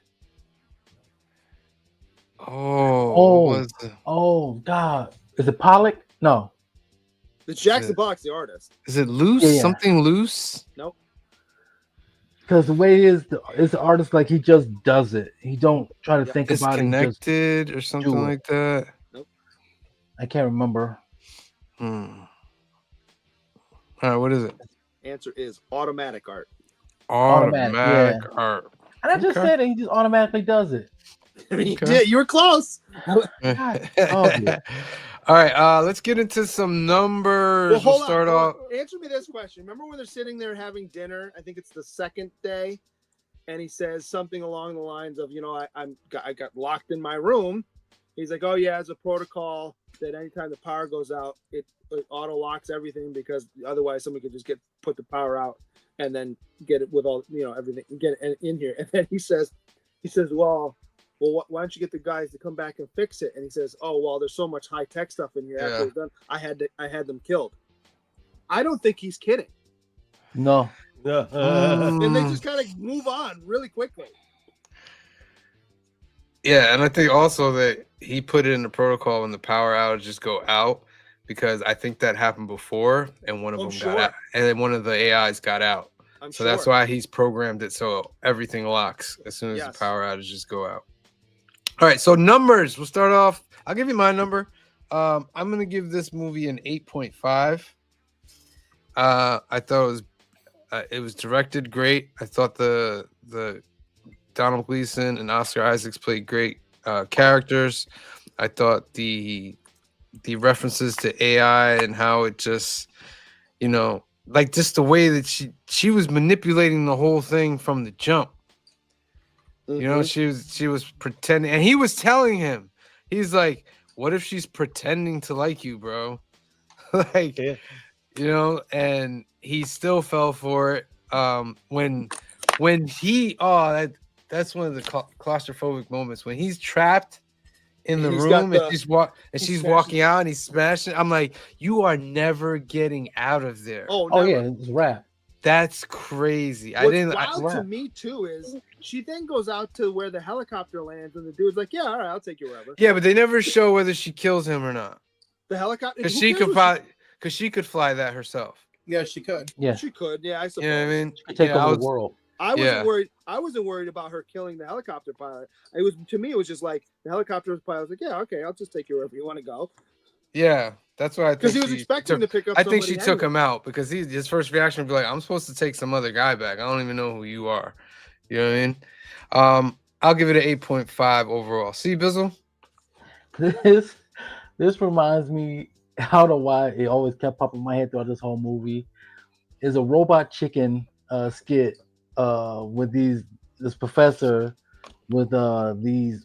Oh, Oh. what was the- Oh God. Is it Pollock? No. The Jackson Pollock's the artist. Is it loose? Yeah. Something loose? Nope. Because the way is the artist, like he just does it. He don't try to think about it. He just Disconnected or something do it. like that. I can't remember. All right, what is it? Answer is automatic art. Automatic art. And I just said it. He just automatically does it. You did. You were close. Oh, yeah. All right, let's get into some numbers. Well, hold start on. off. Answer me this question. Remember when they're sitting there having dinner? I think it's the second day, and he says something along the lines of, I got locked in my room. He's like, oh yeah, it's a protocol that anytime the power goes out, it auto locks everything because otherwise somebody could just put the power out and then get it with all everything, get it in here. And then he says, well, why don't you get the guys to come back and fix it? And he says, oh, well, there's so much high tech stuff in here. After it's done, I had them killed. I don't think he's kidding. No. And they just kind of move on really quickly. Yeah, and I think also that he put it in the protocol when the power outages go out because I think that happened before and one of them got out, and then one of the AIs got out. That's why he's programmed it so everything locks as soon as the power outages go out. All right, so numbers. We'll start off. I'll give you my number. I'm gonna give this movie an 8.5. I thought it was directed great. I thought the Donald Gleason and Oscar Isaacs played great characters. I thought the references to AI and how it just, like just the way that she was manipulating the whole thing from the jump. She was pretending, and he was telling him, he's like, what if she's pretending to like you, bro? Like, and he still fell for it. When he, that's one of the claustrophobic moments when he's trapped in the room and she's walking out and he's smashing. I'm like, you are never getting out of there. Oh yeah, it's rap. That's crazy. What's wild to me too is she then goes out to where the helicopter lands and the dude's like, yeah, all right, I'll take you wherever. Yeah, but they never show whether she kills him or not. The helicopter, because she could fly that herself. Yeah, she could. Yeah, she could. Yeah, I suppose. You know what I mean? She could take over the world. I wasn't worried. I wasn't worried about her killing the helicopter pilot. It was, to me, it was just like the helicopter pilot was like, yeah, okay, I'll just take you wherever you want to go. Yeah, that's what I think. Because he was expecting to pick up. I think she took him out because his first reaction would be like, "I'm supposed to take some other guy back. I don't even know who you are." You know what I mean? I'll give it an 8.5 overall. See, Bizzle? This reminds me, I don't know why it always kept popping in my head throughout this whole movie. Is a robot chicken skit with this professor with these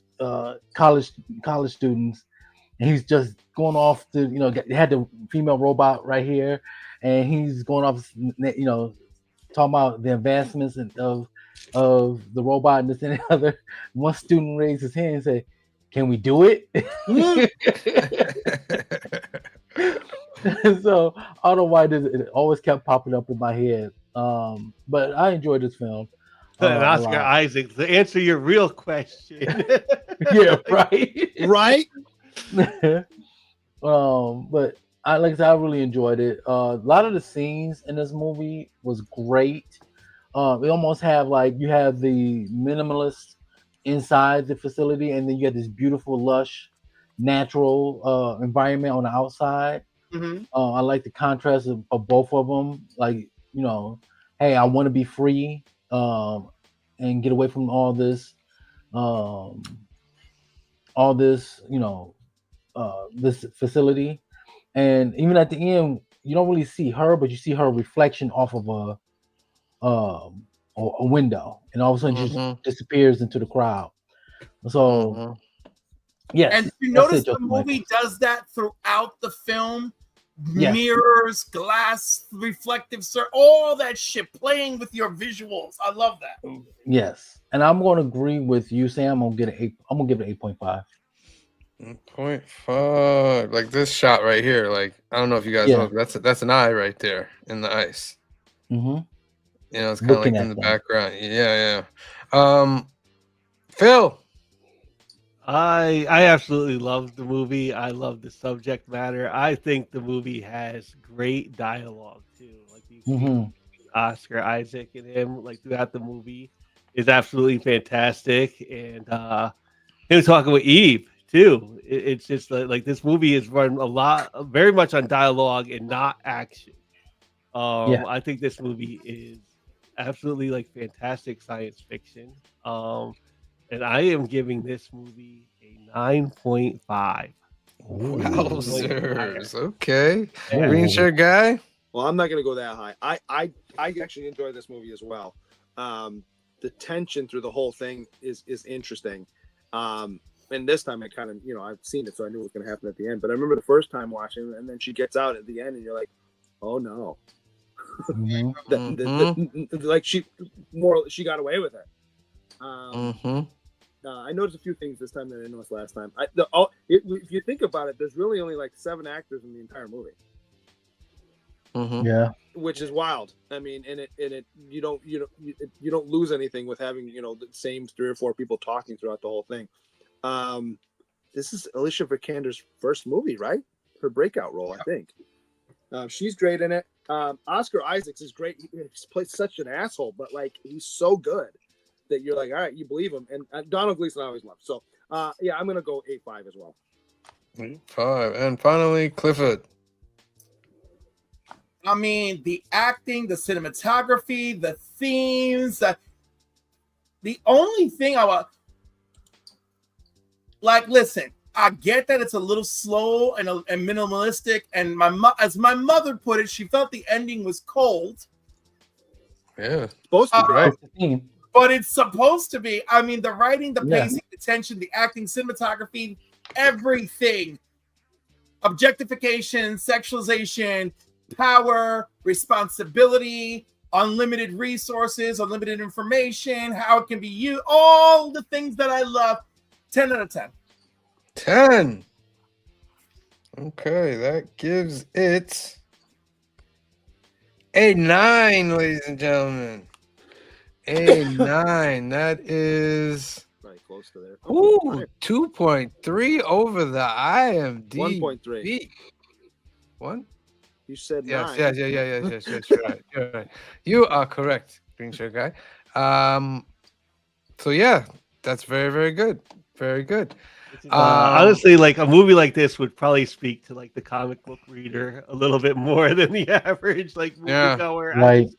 college students, and he's just going off to they had the female robot right here, and he's going off talking about the advancements of the robot and this and the other. One student raised his hand and said, "Can we do it?" So I don't know why it always kept popping up in my head. But I enjoyed this film. And Oscar Isaac, to answer your real question. Yeah, right. Right. But I really enjoyed it. A lot of the scenes in this movie was great. We almost have you have the minimalist inside the facility, and then you have this beautiful, lush, natural environment on the outside. Mm-hmm. I like the contrast of both of them. Hey, I want to be free and get away from all this, this facility. And even at the end, you don't really see her, but you see her reflection off of a window, and all of a sudden she just disappears into the crowd. So, yes. And you notice the movie does that throughout the film. Yes. Mirrors, glass, reflective, all that shit, playing with your visuals. I love that. Yes, and I'm going to agree with you, Sam. I'm gonna give it 8.5. 8.5. Like this shot right here. Like, I don't know if you guys know, that's an eye right there in the ice. Mm-hmm. It's kind of like in the background. Yeah. Phil. I absolutely love the movie. I love the subject matter. I think the movie has great dialogue too. Like the exchange Hmm. between Oscar Isaac and him, like throughout the movie, is absolutely fantastic. And him talking with Eve too. It's just like this movie is run a lot, very much on dialogue and not action. Yeah. I think this movie is absolutely like fantastic science fiction. And I am giving this movie a 9.5. Wowzers. Okay. Yeah. Green shirt guy. Well, I'm not going to go that high. I actually enjoy this movie as well. The tension through the whole thing is interesting. And this time I kind of, I've seen it, so I knew what was going to happen at the end. But I remember the first time watching it, and then she gets out at the end, and you're like, oh no. Mhm. Like she got away with it. I noticed a few things this time that I didn't notice last time. If you think about it, there's really only like 7 actors in the entire movie, Yeah. which is wild. I mean, you don't lose anything with having the same 3 or 4 people talking throughout the whole thing. This is Alicia Vikander's first movie, right? Her breakout role, I think. She's great in it. Oscar Isaacs is great. He plays such an asshole, but like he's so good that you're like, all right, you believe him. And Donald Gleason I always love. So yeah, I'm gonna go 8.5 as well. 8.5. And finally, Clifford. I mean, the acting, the cinematography, the themes. The only thing I was like, listen, I get that it's a little slow and minimalistic. And as my mother put it, she felt the ending was cold. Yeah. Supposed to be. Right. But it's supposed to be. I mean, the writing, the pacing, the tension, the acting, cinematography, everything. Objectification, sexualization, power, responsibility, unlimited resources, unlimited information, how it can be used, all the things that I love. 10 out of 10. 10. Okay, that gives it a 9, ladies and gentlemen. A 9. That is Very close to there. 2.3 over the IMDb. 1.3. What? You said Yes, 9. yes. You're right. You're right. You are correct, green shirt guy. So yeah, that's very, very good. Very good. Honestly, like a movie like this would probably speak to like the comic book reader a little bit more than the average like moviegoer. Right.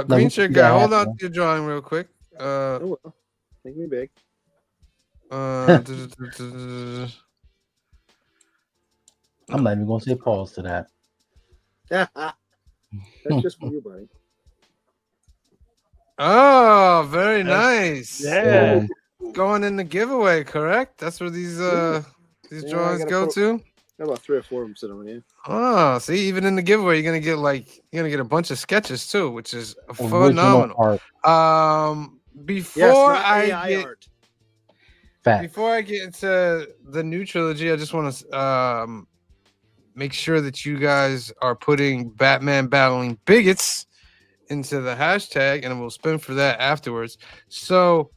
Green shirt guy, hold on to your drawing real quick. Make me big. I'm not even gonna say pause to that. That's just for you, buddy. Oh, very nice. Yeah. Going in the giveaway, correct? That's where these drawings go to. Got about 3 or 4 of them sitting on here. Oh, see, even in the giveaway, you're gonna get a bunch of sketches too, which is phenomenal. Before I get into the new trilogy, I just want to make sure that you guys are putting Batman battling bigots into the hashtag, and we'll spin for that afterwards. So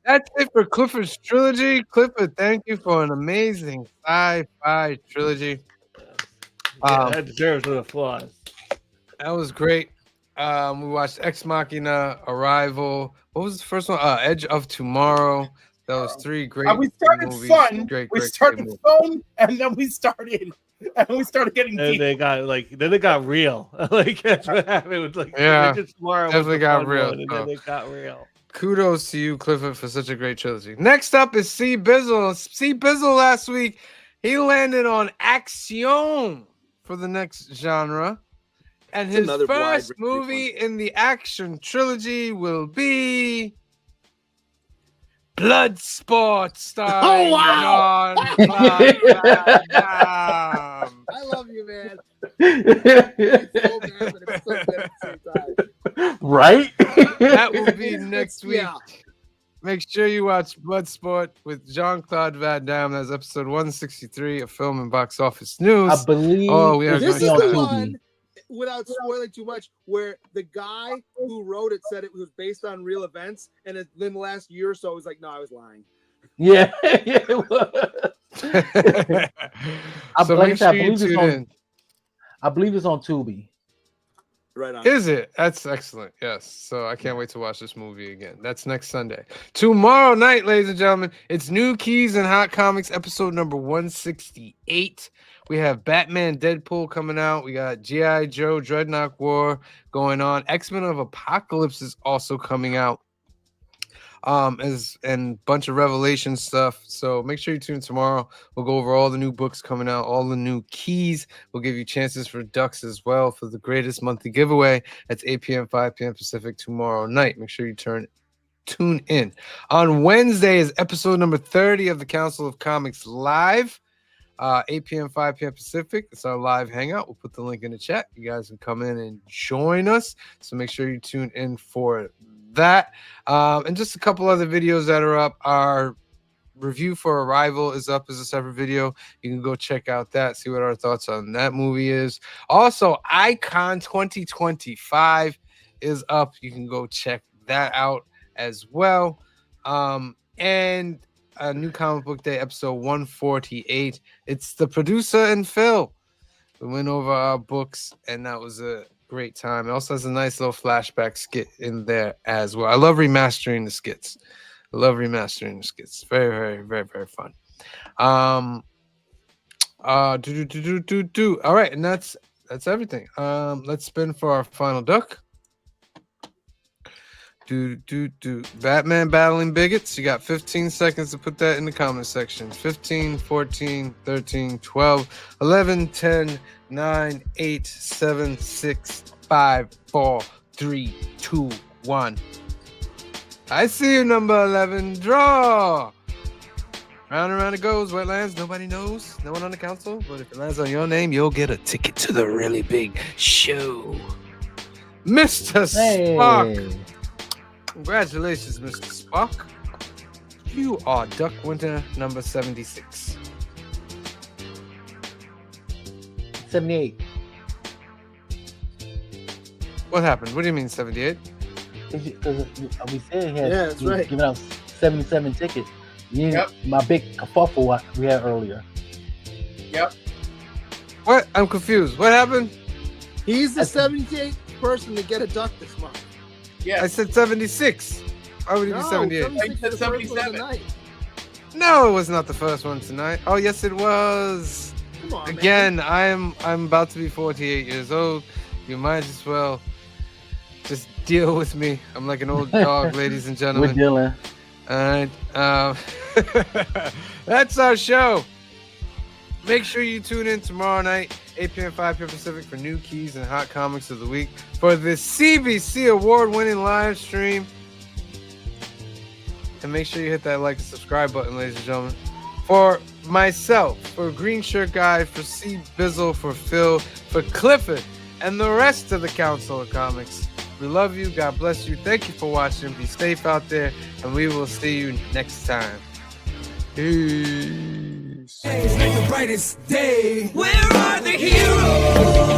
that's it for Clifford's trilogy. Clifford, thank you for an amazing sci-fi trilogy. That deserves an applause. That was great. We watched Ex Machina, Arrival. What was the first one? Edge of Tomorrow. That was 3 great we started movies. fun. Great we started fun, and then we started getting and deep. Then it got real. Like that's what happened with like Tomorrow definitely got real. And then it got real. Kudos to you, Clifford, for such a great trilogy. Next up is C Bizzle. C Bizzle last week, he landed on action for the next genre. And his first movie in the action trilogy will be Bloodsport, starring John Claude. I love you, man. It's so bad, but it's so good at the same time. Right? That will be next week. Yeah. Make sure you watch Bloodsport with Jean-Claude Van Damme. That's episode 163 of Film and Box Office News. I believe this is the one. without spoiling too much, where the guy who wrote it said it was based on real events, and then the last year or so, it was like, no, I was lying. Yeah, yeah, it was. So like I make said, sure you tune in. I believe it's on Tubi. Right on. Is it? That's excellent. Yes. So I can't wait to watch this movie again. That's next Sunday. Tomorrow night, ladies and gentlemen, it's New Keys and Hot Comics episode number 168. We have Batman Deadpool coming out. We got G.I. Joe Dreadnought War going on. X-Men of Apocalypse is also coming out. And bunch of Revelation stuff. So make sure you tune in tomorrow. We'll go over all the new books coming out, all the new keys. We'll give you chances for ducks as well for the greatest monthly giveaway. That's 8 p.m., 5 p.m. Pacific tomorrow night. Make sure you tune in. On Wednesday is episode number 30 of the Council of Comics Live. 8 p.m., 5 p.m. Pacific. It's our live hangout. We'll put the link in the chat. You guys can come in and join us. So make sure you tune in for that. And just a couple other videos that are up. Our review for Arrival is up as a separate video. You can go check out that, see what our thoughts on that movie is. Also, Icon 2025 is up. You can go check that out as well. And a new comic book day episode 148. It's the producer and Phil. We went over our books, and that was a great time. It also has a nice little flashback skit in there as well. I love remastering the skits. Very, very, very, very fun. All right, and that's everything. Let's spin for our final duck. Batman battling bigots. You got 15 seconds to put that in the comment section. 15, 14, 13, 12, 11, 10, 9, 8, 7, 6, 5, 4, 3, 2, 1. I see you, number 11. Draw. Round and round it goes. Wetlands, nobody knows. No one on the council. But if it lands on your name, you'll get a ticket to the really big show. Mr. Spock. Congratulations, Mr. Spock. You are Duck Winter number 76. 78. What happened? What do you mean 78? Because we said he had that's right. giving out 77 tickets. Yep. My big kerfuffle we had earlier. Yep. What? I'm confused. What happened? He's the 78th person to get a duck this month. Yeah. I said 76. Why would he be 78? 76 is the first one 77. tonight. No, it was not the first one tonight. Oh, yes, it was. Come on, Again, man. I'm about to be 48 years old. You might as well just deal with me. I'm like an old dog, ladies and We're gentlemen. dealing. All right. That's our show. Make sure you tune in tomorrow night, 8 p.m., 5 p.m. Pacific, for New Keys and Hot Comics of the Week for the CBC award-winning live stream. And make sure you hit that like and subscribe button, ladies and gentlemen. For myself, for Green Shirt Guy, for C. Bizzle, for Phil, for Clifford, and the rest of the Council of Comics, we love you. God bless you. Thank you for watching. Be safe out there, and we will see you next time. Peace. It's like the brightest day. Where are the heroes?